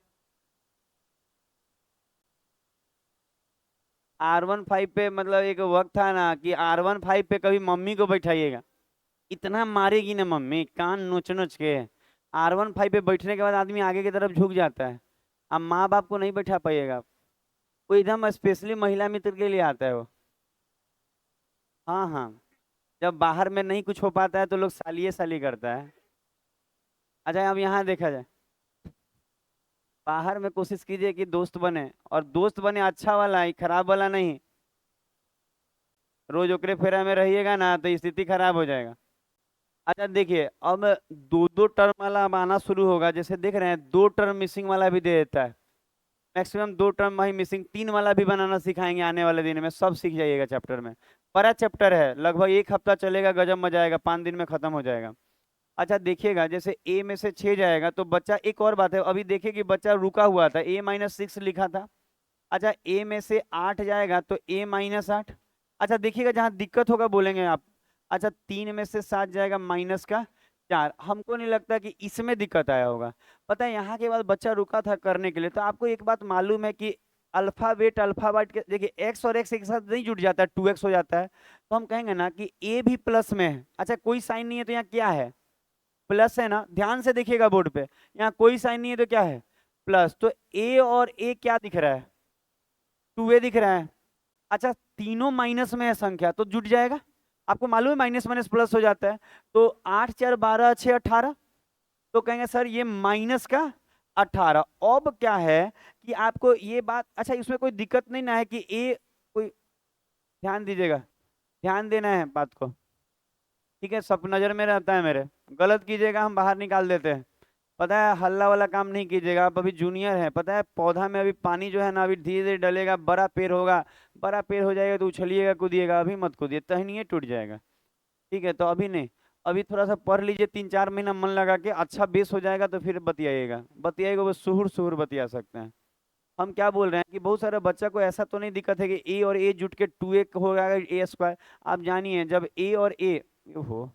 R15 पे मतलब एक वक्त था ना कि R15 पे कभी मम्मी को बैठाइएगा, इतना मारेगी ना मम्मी, कान नोच नोच के। R15 पे बैठने के बाद आदमी आगे की तरफ झुक जाता है, अब माँ बाप को नहीं बैठा पाइएगा। वो एकदम स्पेशली महिला मित्र के लिए आता है वो। हाँ हाँ, जब बाहर में नहीं कुछ हो पाता है तो लोग सालिए साली करता है। अच्छा अब यहाँ देखा जाए, बाहर में कोशिश कीजिए कि दोस्त बने, और दोस्त बने अच्छा वाला ही, खराब वाला नहीं। रोज ओकरे फेरा में रहिएगा ना तो स्थिति खराब हो जाएगा। अच्छा देखिए अब दो दो टर्म वाला अब आना शुरू होगा, जैसे देख रहे हैं 2 टर्म मिसिंग वाला भी दे देता है, मैक्सिमम 2 टर्म वही मिसिंग, 3 वाला भी बनाना सिखाएंगे आने वाले दिन में, सब सीख जाइएगा चैप्टर में। बड़ा चैप्टर है, लगभग 1 हफ्ता चलेगा, गजब मजा आएगा, 5 दिन में खत्म हो जाएगा। अच्छा देखिएगा जैसे ए में से 6 जाएगा तो बच्चा, एक और बात है, अभी देखिए कि बच्चा रुका हुआ था, A-6 लिखा था, अच्छा ए में से 8 जाएगा तो ए -8। अच्छा देखिएगा जहां दिक्कत होगा बोलेंगे आप। अच्छा 3 में से 7 जाएगा माइनस का 4। हमको नहीं लगता कि इसमें दिक्कत आया होगा। पता है यहाँ के बाद बच्चा रुका था करने के लिए। तो आपको एक बात मालूम है कि अल्फाबेट के देखिए एक्स और एक्स एक साथ नहीं जुड़ जाता है, 2x हो जाता है। तो हम कहेंगे ना कि ए भी प्लस में है। अच्छा कोई साइन नहीं है तो यहाँ क्या है, प्लस है ना। ध्यान से देखिएगा बोर्ड पे, यहाँ कोई साइन नहीं है तो क्या है, प्लस। तो ए और ए क्या दिख रहा है, 2a दिख रहा है। अच्छा तीनों माइनस में है संख्या तो जुट जाएगा। आपको मालूम है माइनस माइनस प्लस हो जाता है। तो 8 4 12 6 18। तो कहेंगे सर ये माइनस का 18। अब क्या है कि आपको ये बात, अच्छा इसमें कोई दिक्कत नहीं ना है कि ए कोई, ध्यान दीजिएगा, ध्यान देना है बात को, ठीक है। सब नजर में रहता है मेरे, गलत कीजिएगा हम बाहर निकाल देते हैं। पता है हल्ला वाला काम नहीं कीजिएगा, आप अभी जूनियर है। पता है पौधा में अभी पानी जो है ना अभी धीरे धीरे डलेगा, बड़ा पेड़ होगा। बड़ा पेड़ हो जाएगा तो उछलिएगा कूदिएगा, अभी मत कूदिए, टहनिए टूट जाएगा। ठीक है तो अभी नहीं, अभी थोड़ा सा पढ़ लीजिए, 3 4 महीना मन लगा के अच्छा बेस हो जाएगा तो फिर बतियाइएगा। बतियाइएगा वो सुहुर सुहुर बतिया सकते हैं। हम क्या बोल रहे हैं कि बहुत सारे बच्चा को ऐसा तो नहीं दिक्कत है कि ए और ए जुट के 2a हो जाएगा a²। आप जानिए जब ए और ए हो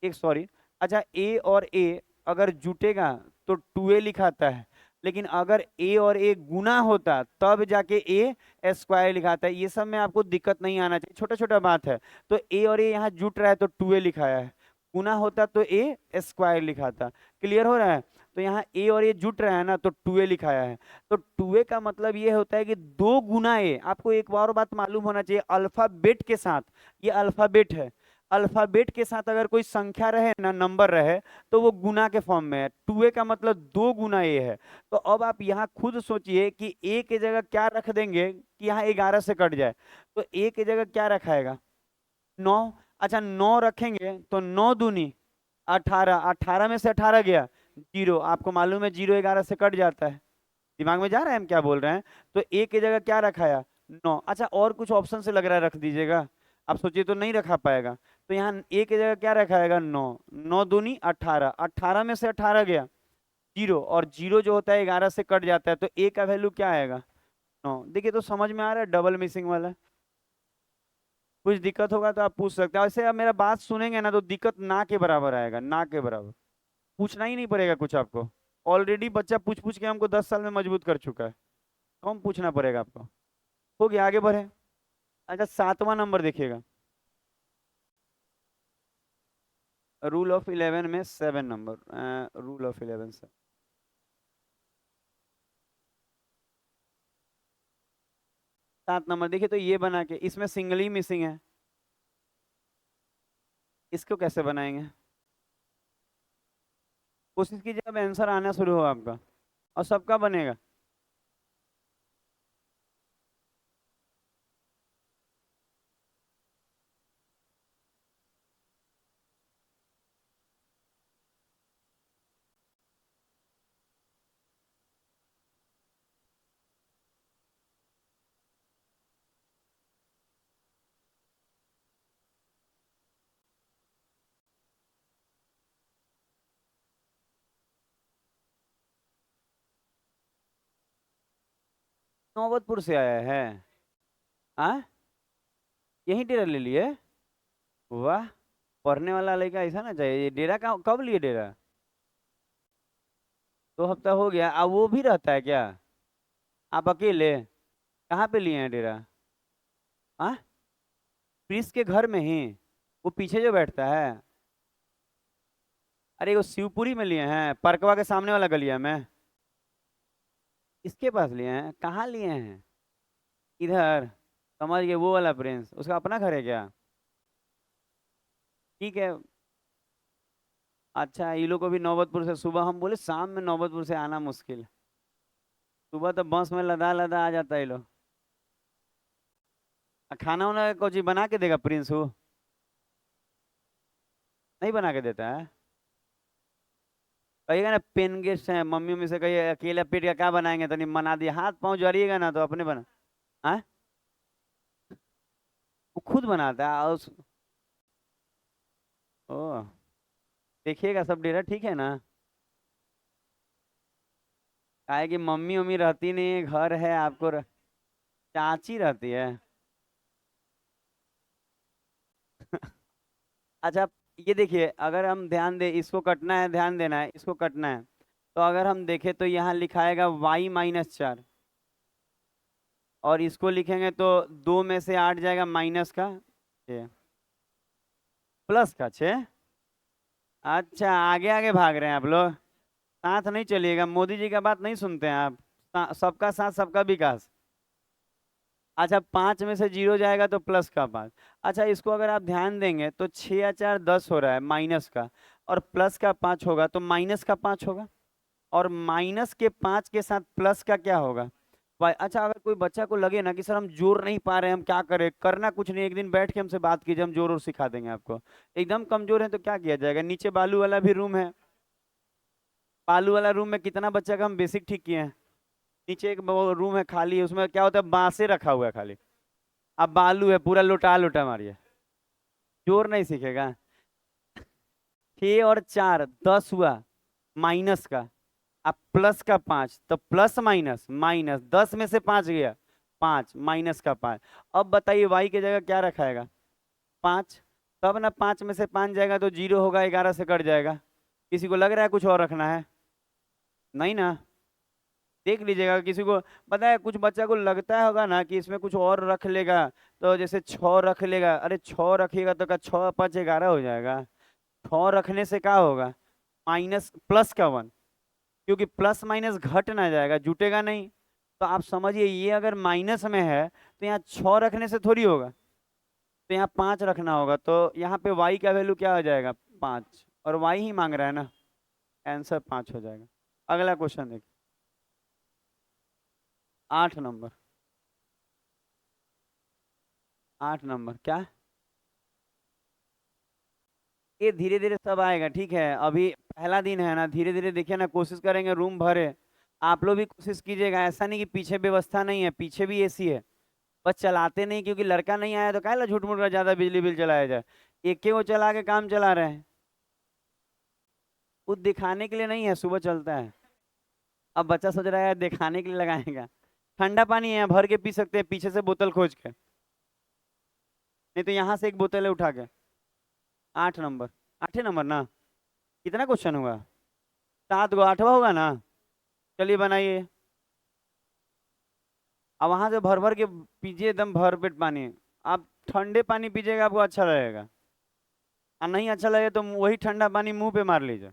एक, सॉरी, अच्छा ए और ए अगर जुटेगा तो 2a लिखाता है। लेकिन अगर ए और ए गुना होता तब जाके a² लिखाता है। ये सब में आपको दिक्कत नहीं आना चाहिए, छोटा छोटा बात है। तो ए और ए यहाँ जुट रहा है तो 2a लिखाया है, गुना होता तो a² लिखाता। क्लियर हो रहा है। तो यहाँ ए और ए जुट रहा है ना तो 2a लिखाया है। तो 2a का मतलब ये होता है कि 2 गुना ए। आपको एक और बात मालूम होना चाहिए, अल्फाबेट के साथ, ये अल्फाबेट है, अल्फाबेट के साथ अगर कोई संख्या रहे ना, नंबर रहे, तो वो गुना के फॉर्म में है। 2a का मतलब 2 गुना ए है। तो अब आप यहाँ खुद सोचिए कि ए की जगह क्या रख देंगे कि यहाँ 11 से कट जाए। तो ए की जगह क्या रखाएगा, 9। अच्छा 9 रखेंगे तो 9 दूनी 18, 18 में से 18 गया 0। आपको मालूम है 0 11 से कट जाता है। दिमाग में जा रहा है हम क्या बोल रहे हैं। तो ए की जगह क्या रखाया, 9। अच्छा और कुछ ऑप्शन से लग रहा है रख दीजिएगा, आप सोचिए तो नहीं रखा पाएगा। तो यहाँ ए की जगह क्या रखाएगा, 9। 9 दूनी 18, 18 में से 18 गया 0, और 0 जो होता है 11 से कट जाता है। तो ए का वैल्यू क्या आएगा, 9। देखिए तो समझ में आ रहा है डबल मिसिंग वाला। कुछ दिक्कत होगा तो आप पूछ सकते हैं। वैसे आप मेरा बात सुनेंगे ना तो दिक्कत ना के बराबर आएगा, ना के बराबर। पूछना ही नहीं पड़ेगा कुछ आपको। ऑलरेडी बच्चा पूछ पूछ के हमको 10 साल में मजबूत कर चुका है। कम पूछना पड़ेगा आपको। हो गया, आगे बढ़े। अच्छा 7वां नंबर देखिएगा, रूल ऑफ 11 में 7 नंबर, रूल ऑफ 11 से 7 नंबर देखिए। तो ये बना के इसमें सिंगल ही मिसिंग है, इसको कैसे बनाएंगे। कोशिश कीजिए अब आंसर आना शुरू हो आपका, और सबका बनेगा। नौबतपुर से आया है। हाँ यही डेरा ले लिए। वाह, पढ़ने वाला लड़का ऐसा ना चाहिए। ये डेरा का कब लिए डेरा, 2 हफ्ता हो गया। अब वो भी रहता है क्या, आप अकेले, कहाँ पे लिए हैं डेरा। हाँ प्रिंस के घर में ही, वो पीछे जो बैठता है। अरे वो शिवपुरी में लिए हैं, परकवा के सामने वाला गलिया में। इसके पास लिए हैं, कहाँ लिए हैं, इधर। समझ गए, वो वाला प्रिंस, उसका अपना घर है क्या। ठीक है। अच्छा ये लोग को भी नौबतपुर से, सुबह हम बोले शाम में नौबतपुर से आना मुश्किल, सुबह तो बस में लदा लदा आ जाता है ये लोग। खाना वाना को जी बना के देगा प्रिंस वो, नहीं बना के देता है। कहिएगा ना पेन गेस्ट है, मम्मी मम्मी से कहिए अकेला पेट का क्या बनाएंगे, तो नहीं बना दिए, हाथ पाँव जरिएगा ना तो अपने बना। हाँ वो खुद बनाता है ओ, देखिएगा सब डेरा ठीक है ना। काहे कि मम्मी उम्मी रहती नहीं है, घर है आपको चाची रहती है। अच्छा, ये देखिए, अगर हम ध्यान दे, इसको कटना है, ध्यान देना है, इसको कटना है। तो अगर हम देखें तो यहाँ लिखाएगा y-4, और इसको लिखेंगे तो 2 में से 8 जाएगा माइनस का 6, प्लस का 6। अच्छा, आगे आगे भाग रहे हैं आप लोग, साथ नहीं चलिएगा, मोदी जी का बात नहीं सुनते हैं आप। सबका साथ सबका विकास। अच्छा, 5 में से 0 जाएगा तो प्लस का 5। अच्छा, इसको अगर आप ध्यान देंगे तो 6 या 4 10 हो रहा है माइनस का, और प्लस का 5 होगा तो माइनस का 5 होगा, और माइनस के 5 के साथ प्लस का क्या होगा? अच्छा, अगर कोई बच्चा को लगे ना कि सर हम जोड़ नहीं पा रहे हैं, हम क्या करें, करना कुछ नहीं, एक दिन बैठ के हमसे बात कीजिए, हम जोर और सिखा देंगे आपको। एकदम कमजोर है तो क्या किया जाएगा, नीचे बालू वाला भी रूम है, बालू वाला रूम में कितना बच्चा का हम बेसिक ठीक किए हैं। नीचे एक वो रूम है खाली है, उसमें क्या होता है, बांसे रखा हुआ है खाली। अब बालू है, पूरा लोटा लोटा मारिए, जोर नहीं सीखेगा। 6 और 4 10 हुआ माइनस का, अब प्लस का 5, तो प्लस माइनस माइनस, 10 में से 5 गया 5, माइनस का 5। अब बताइए वाई की जगह क्या रखाएगा? 5। तब ना 5 में से 5 जाएगा तो 0 होगा, 11 से कट जाएगा। किसी को लग रहा है कुछ और रखना है? नहीं ना, देख लीजिएगा किसी को। पता है, कुछ बच्चा को लगता होगा ना कि इसमें कुछ और रख लेगा, तो जैसे 6 रख लेगा, अरे 6 रखिएगा तो क्या 6 5 11 हो जाएगा? 6 रखने से क्या होगा, माइनस प्लस का 1, क्योंकि प्लस माइनस घट ना जाएगा, जुटेगा नहीं। तो आप समझिए, ये अगर माइनस में है तो यहाँ 6 रखने से थोड़ी होगा, तो यहाँ 5 रखना होगा, तो यहाँ पे y का वैल्यू क्या हो जाएगा, 5, और y ही मांग रहा है ना, आंसर 5 हो जाएगा। अगला क्वेश्चन देखिए, 8 नंबर। 8 नंबर क्या? ये धीरे धीरे सब आएगा, ठीक है, अभी पहला दिन है ना, धीरे धीरे देखिए ना, कोशिश करेंगे रूम भरे। आप लोग भी कोशिश कीजिएगा, ऐसा नहीं कि पीछे व्यवस्था नहीं है, पीछे भी एसी है, बस चलाते नहीं, क्योंकि लड़का नहीं आया तो काहे झूठ मूठ का ज्यादा बिजली बिल चलाया जाए। एक के वो चला के काम चला रहे हैं, वो दिखाने के लिए नहीं है, सुबह चलता है। अब बच्चा सोच रहा है दिखाने के लिए लगाएगा। ठंडा पानी है, भर के पी सकते हैं पीछे से बोतल खोज के, नहीं तो यहाँ से एक बोतल है उठा के। 8 नंबर, 8 नंबर ना। कितना क्वेश्चन हुआ? 7 गो, 8वां होगा ना। चलिए बनाइए। अब वहां से भर भर के पीजिए, एकदम भर पेट पानी। आप ठंडे पानी पीजिएगा, आपको अच्छा लगेगा, और नहीं अच्छा लगे तो वही ठंडा पानी मुंह पे मार लीजिए।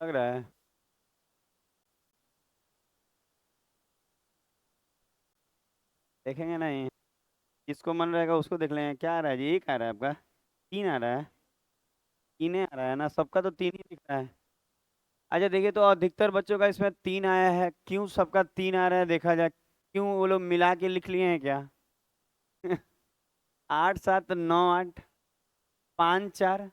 लग रहा है। देखेंगे नहीं, जिसको मन रहेगा उसको देख लेंगे। क्या आ रहा है जी, एक आ रहा है आपका? 3 आ रहा है? 3 आ रहा है ना, सबका तो 3 ही दिख रहा है। अच्छा देखिए, तो अधिकतर बच्चों का इसमें 3 आया है, क्यों सबका 3 आ रहा है देखा जाए, क्यों वो लोग मिला के लिख लिए हैं क्या? 8 7 9 8, 5 4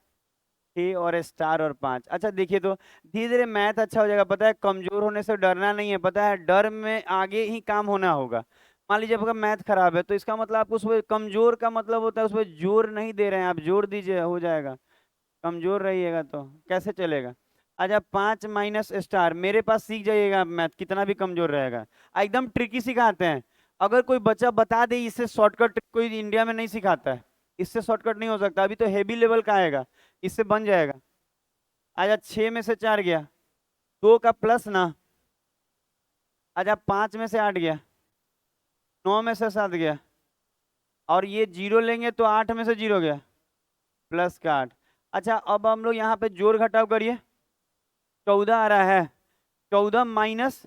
6 और स्टार और 5। अच्छा देखिए, तो धीरे धीरे मैथ अच्छा हो जाएगा, पता है, कमजोर होने से डरना नहीं है, पता है, डर में आगे ही काम होना होगा। मान लीजिए आपका मैथ खराब है, तो इसका मतलब आपको उसमें कमजोर का मतलब होता है उसमें जोर नहीं दे रहे हैं, आप जोर दीजिए, हो जाएगा। कमजोर रहिएगा तो कैसे चलेगा? अच्छा, 5 माइनस स्टार, मेरे पास सीख जाइएगा आप मैथ, कितना भी कमजोर रहेगा। एकदम ट्रिकी सिखाते हैं। अगर कोई बच्चा बता दे इससे शॉर्टकट, कोई इंडिया में नहीं सिखाता है, इससे शॉर्टकट नहीं हो सकता, अभी तो हेवी लेवल का आएगा, इससे बन जाएगा। अच्छा, 6 में से 4 गया, 2 का प्लस ना। अच्छा, 5 में से 8 गया, 9 में से 7 गया, और ये 0 लेंगे तो 8 में से 0 गया, प्लस का 8। अच्छा, अब हम लोग यहाँ पे जोड़ घटाव करिए, 14 आ रहा है, 14 माइनस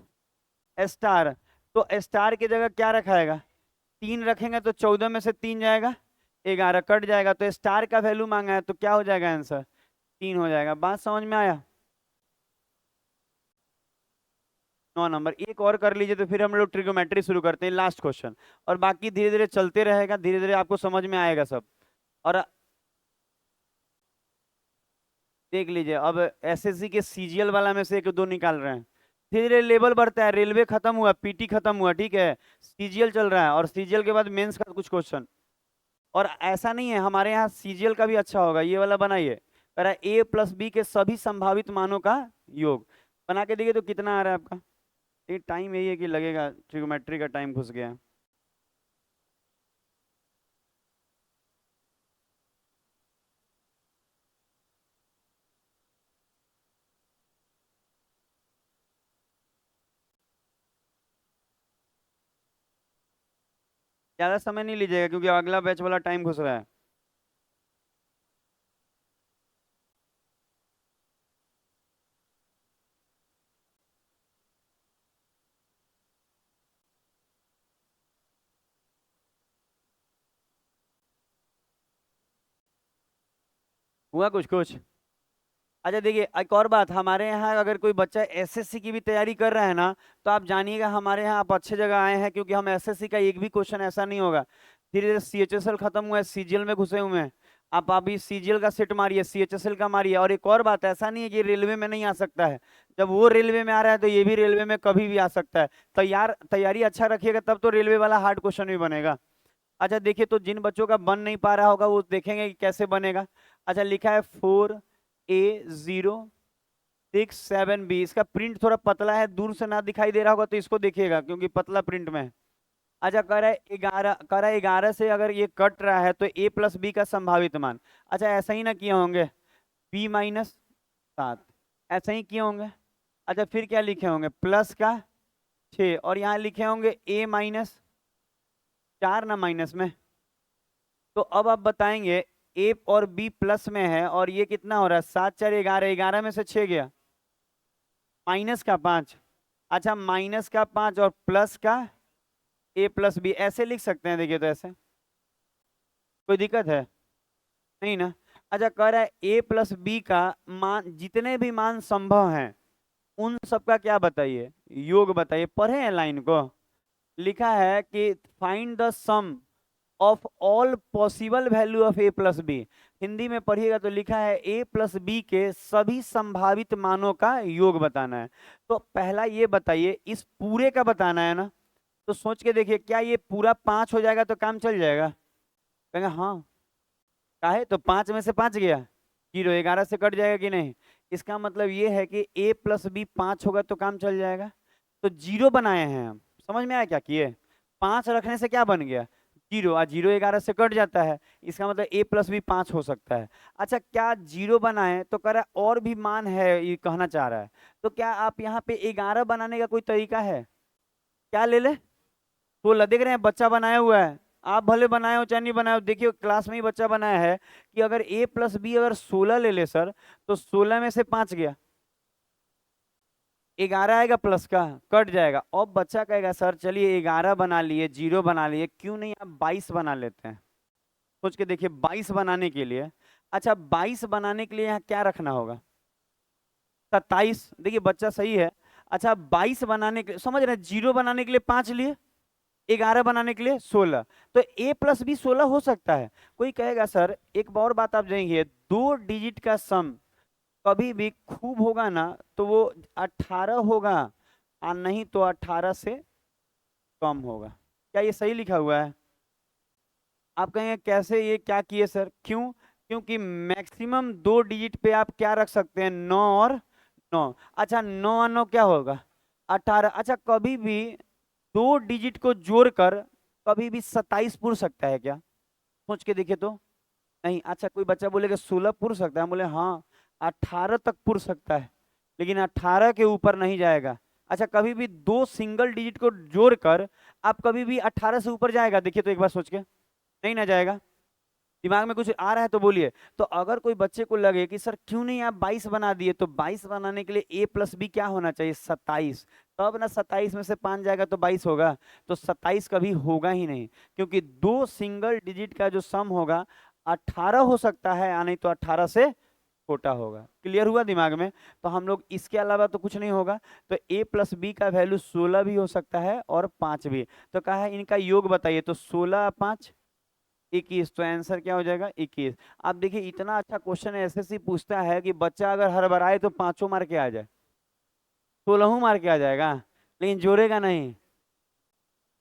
स्टार, तो स्टार की जगह क्या रखाएगा, 3 रखेंगे तो 14 में से 3 जाएगा, 11 कट जाएगा, तो स्टार का वैल्यू मांगा है तो क्या हो जाएगा आंसर, 3 हो जाएगा। बात समझ में आया। 9 नंबर। एक और कर लीजिए तो फिर हम लोग ट्रिग्नोमेट्री शुरू करते हैं, लास्ट क्वेश्चन, और बाकी धीरे धीरे चलते रहेगा, धीरे धीरे आपको समझ में आएगा सब। और देख लीजिए अब एसएससी के सीजीएल वाला में से एक दो निकाल रहे हैं, धीरे धीरे लेवल बढ़ता है, रेलवे खत्म हुआ, पीटी खत्म हुआ, ठीक है, सीजीएल चल रहा है, और सीजीएल के बाद मेंस का कुछ क्वेश्चन। और ऐसा नहीं है, हमारे यहाँ सीजीएल का भी अच्छा होगा, ये वाला बनाइए, कह रहा है a+b के सभी संभावित मानों का योग। बना के देखिए तो कितना आ रहा है आपका। ये टाइम यही है कि लगेगा, ट्रिग्नोमेट्री का टाइम घुस गया। ज्यादा समय नहीं लीजिएगा क्योंकि अगला बैच वाला टाइम घुस रहा है। हुआ कुछ कुछ। अच्छा देखिए एक और बात, हमारे यहाँ अगर कोई बच्चा एसएससी की भी तैयारी कर रहा है ना, तो आप जानिएगा हमारे यहाँ आप अच्छे जगह आए हैं, क्योंकि हम एसएससी का एक भी क्वेश्चन ऐसा नहीं होगा। धीरे धीरे सीएचएसएल खत्म हुआ है, सीजीएल में घुसे हुए हैं, आप अभी सीजीएल का सेट मारिए, सीएचएसएल का मारिए। और एक और बात, ऐसा नहीं है कि रेलवे में नहीं आ सकता है, जब वो रेलवे में आ रहा है तो ये भी रेलवे में कभी भी आ सकता है। तैयारी अच्छा रखिएगा तब तो रेलवे वाला हार्ड क्वेश्चन भी बनेगा। अच्छा देखिए, तो जिन बच्चों का बन नहीं पा रहा होगा वो देखेंगे कि कैसे बनेगा। अच्छा लिखा है 4A067B, इसका प्रिंट थोड़ा पतला है, दूर से ना दिखाई दे रहा होगा तो इसको देखिएगा क्योंकि पतला प्रिंट में है। अच्छा कह रहा है 11 से अगर ये कट रहा है तो a+b का संभावित मान। अच्छा ऐसा ही ना किए होंगे, b-7, ऐसा ही किए होंगे। अच्छा फिर क्या लिखे होंगे, प्लस का 6, और यहाँ लिखे होंगे a-4 ना माइनस में। तो अब आप बताएंगे ए और बी प्लस में है, और ये कितना हो रहा है, 7 4 11, 11 में से 6 गया, -5। अच्छा -5 और प्लस का a+b, ऐसे लिख सकते हैं, देखिए तो ऐसे कोई दिक्कत है नहीं ना। अच्छा कह रहा है a+b का मान, जितने भी मान संभव हैं उन सबका क्या बताइए, योग बताइए। पढ़े हैं लाइन को, लिखा है कि find the sum of all possible value of a+b। Hindi में पढ़िएगा तो लिखा है a+b के सभी संभावित मानों का योग बताना है। तो पहला ये बताइए, इस पूरे का बताना है ना, तो सोच के देखिए क्या ये पूरा 5 हो जाएगा तो काम चल जाएगा, कहेंगे हाँ, काहे तो 5 में से 5 गया, 0, 11 से कट जाएगा कि नहीं। इसका मतलब ये है कि a+b 5 होगा तो काम चल जाएगा। तो 0 बनाए हैं हम, समझ में आया क्या किए, 5 रखने से क्या बन गया, 0, और 0 11 से कट जाता है, इसका मतलब a+b 5 हो सकता है। अच्छा क्या 0 बनाए तो कह रहा है और भी मान है, ये कहना चाह रहा है, तो क्या आप यहाँ पे 11 बनाने का कोई तरीका है, क्या ले ले, 16 देख रहे हैं बच्चा बनाया हुआ है, आप भले बनाए हो चाहे नहीं बनाए हो, देखिए क्लास में ही बच्चा बनाया है कि अगर a+b अगर 16 ले ले सर, तो 16 में से 5 गया, 11 आएगा प्लस का, कट जाएगा। अब बच्चा कहेगा सर चलिए 11 बना लिए, 0 बना लिए, क्यों नहीं आप 22 बना लेते हैं। सोच के देखिए 22 बनाने के लिए, अच्छा 22 बनाने के लिए यहाँ क्या रखना होगा, 27, देखिए बच्चा सही है। अच्छा 22 बनाने के लिए, समझ रहे हैं, 0 बनाने के लिए 5 लिए, 11 बनाने के लिए 16, तो a+b 16 हो सकता है। कोई कहेगा सर एक और बात आप जानेंगे, 2 डिजिट का सम कभी भी खूब होगा ना तो वो 18 होगा, और नहीं तो 18 से कम होगा। क्या ये सही लिखा हुआ है, आप कहेंगे कैसे, ये क्या किए सर, क्यों, क्योंकि मैक्सिमम 2 डिजिट पे आप क्या रख सकते हैं, 9 और 9। अच्छा 9 और 9 क्या होगा, 18। अच्छा कभी भी 2 डिजिट को जोड़कर कभी भी 27 पुर सकता है क्या, सोच के देखिए तो नहीं। अच्छा कोई बच्चा बोलेगा 16 पुर सकता है, हम बोले हाँ 18 तक पुर सकता है, लेकिन 18 के ऊपर नहीं जाएगा। अच्छा कभी भी 2 सिंगल डिजिट को जोड़कर आप कभी भी 18 से ऊपर जाएगा, देखिए तो एक बार सोच के, नहीं ना जाएगा। दिमाग में कुछ आ रहा है तो बोलिए। तो अगर कोई बच्चे को लगे कि सर क्यों नहीं आप 22 बना दिए, तो 22 बनाने के लिए a+b क्या होना चाहिए, 27। तब ना 27 में से 5 जाएगा तो 22 होगा। तो 27 कभी होगा ही नहीं, क्योंकि दो सिंगल डिजिट का जो सम होगा 18 हो सकता है, या नहीं तो 18 से छोटा होगा। क्लियर हुआ दिमाग में? तो हम लोग इसके अलावा तो कुछ नहीं होगा। तो a प्लस बी का वैल्यू 16 भी हो सकता है और 5 भी। तो कहा है इनका योग बताइए, तो 16 5 21। तो आंसर क्या हो जाएगा? 21। आप देखिए इतना अच्छा क्वेश्चन एसएससी पूछता है कि बच्चा अगर हड़बड़ाए तो पांचों मार के आ जाए, 16 मार के आ जाएगा, लेकिन जोड़ेगा नहीं।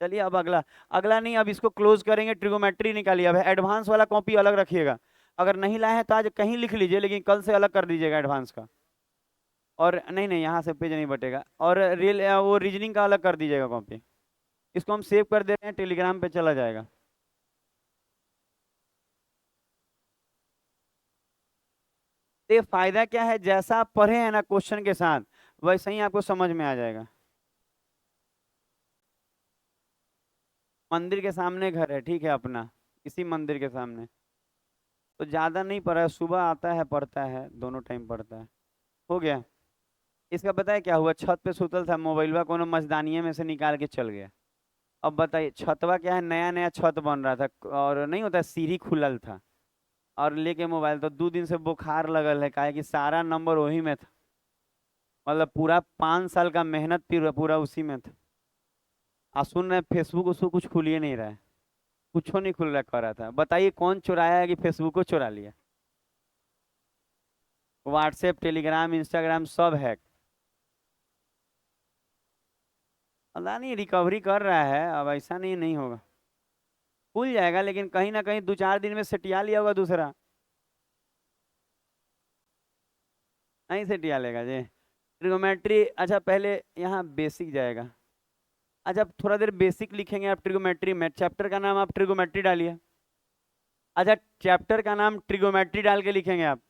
चलिए अब अगला, अगला नहीं, अब इसको क्लोज करेंगे, ट्रिगोमेट्री निकालिए। अब एडवांस वाला कॉपी अलग रखिएगा, अगर नहीं लाए हैं तो आज कहीं लिख लीजिए, लेकिन कल से अलग कर दीजिएगा एडवांस का। और नहीं नहीं, यहाँ से पेज नहीं बटेगा। और रियल वो रीजनिंग का अलग कर दीजिएगा कॉपी। इसको हम सेव कर दे रहे हैं, टेलीग्राम पे चला जाएगा। तो ये फायदा क्या है, जैसा आप पढ़े हैं ना क्वेश्चन के साथ, वैसे ही आपको समझ में आ जाएगा। मंदिर के सामने घर है, ठीक है अपना, इसी मंदिर के सामने। तो ज्यादा नहीं पढ़ा है, सुबह आता है पढ़ता है, दोनों टाइम पढ़ता है। हो गया। इसका पता है क्या हुआ, छत पे सुतल था, मोबाइलवा कोनो मस्तानिये में से निकाल के चल गया। अब बताइए, छतवा क्या है, नया नया छत बन रहा था, और नहीं होता सीढ़ी खुलल था, और लेके मोबाइल, तो 2 दिन से बुखार लगल है, काहे कि सारा नंबर वही में था। मतलब पूरा 5 साल का मेहनत पूरा पूरा उसी में था। आ सुन रहे फेसबुक उसको कुछ खुल ही नहीं रहा है, कुछ नहीं खुल रहा कर रहा था। बताइए कौन चुराया है कि फेसबुक को चुरा लिया? व्हाट्सएप, टेलीग्राम, इंस्टाग्राम सब हैक। पता नहीं, रिकवरी कर रहा है, अब ऐसा नहीं नहीं होगा, खुल जाएगा, लेकिन कहीं ना कहीं 2 4 दिन में सेटिया लिया होगा दूसरा। नहीं सेटिया लेगा जी। ट्रिगोमेट्री, अच्छा पहले यहाँ बेसिक जाएगा। अच्छा अब थोड़ा देर बेसिक लिखेंगे आप ट्रिगोमेट्री में, चैप्टर का नाम आप ट्रिगोमेट्री डालिए। अच्छा चैप्टर का नाम ट्रिगोमेट्री डाल के लिखेंगे आप।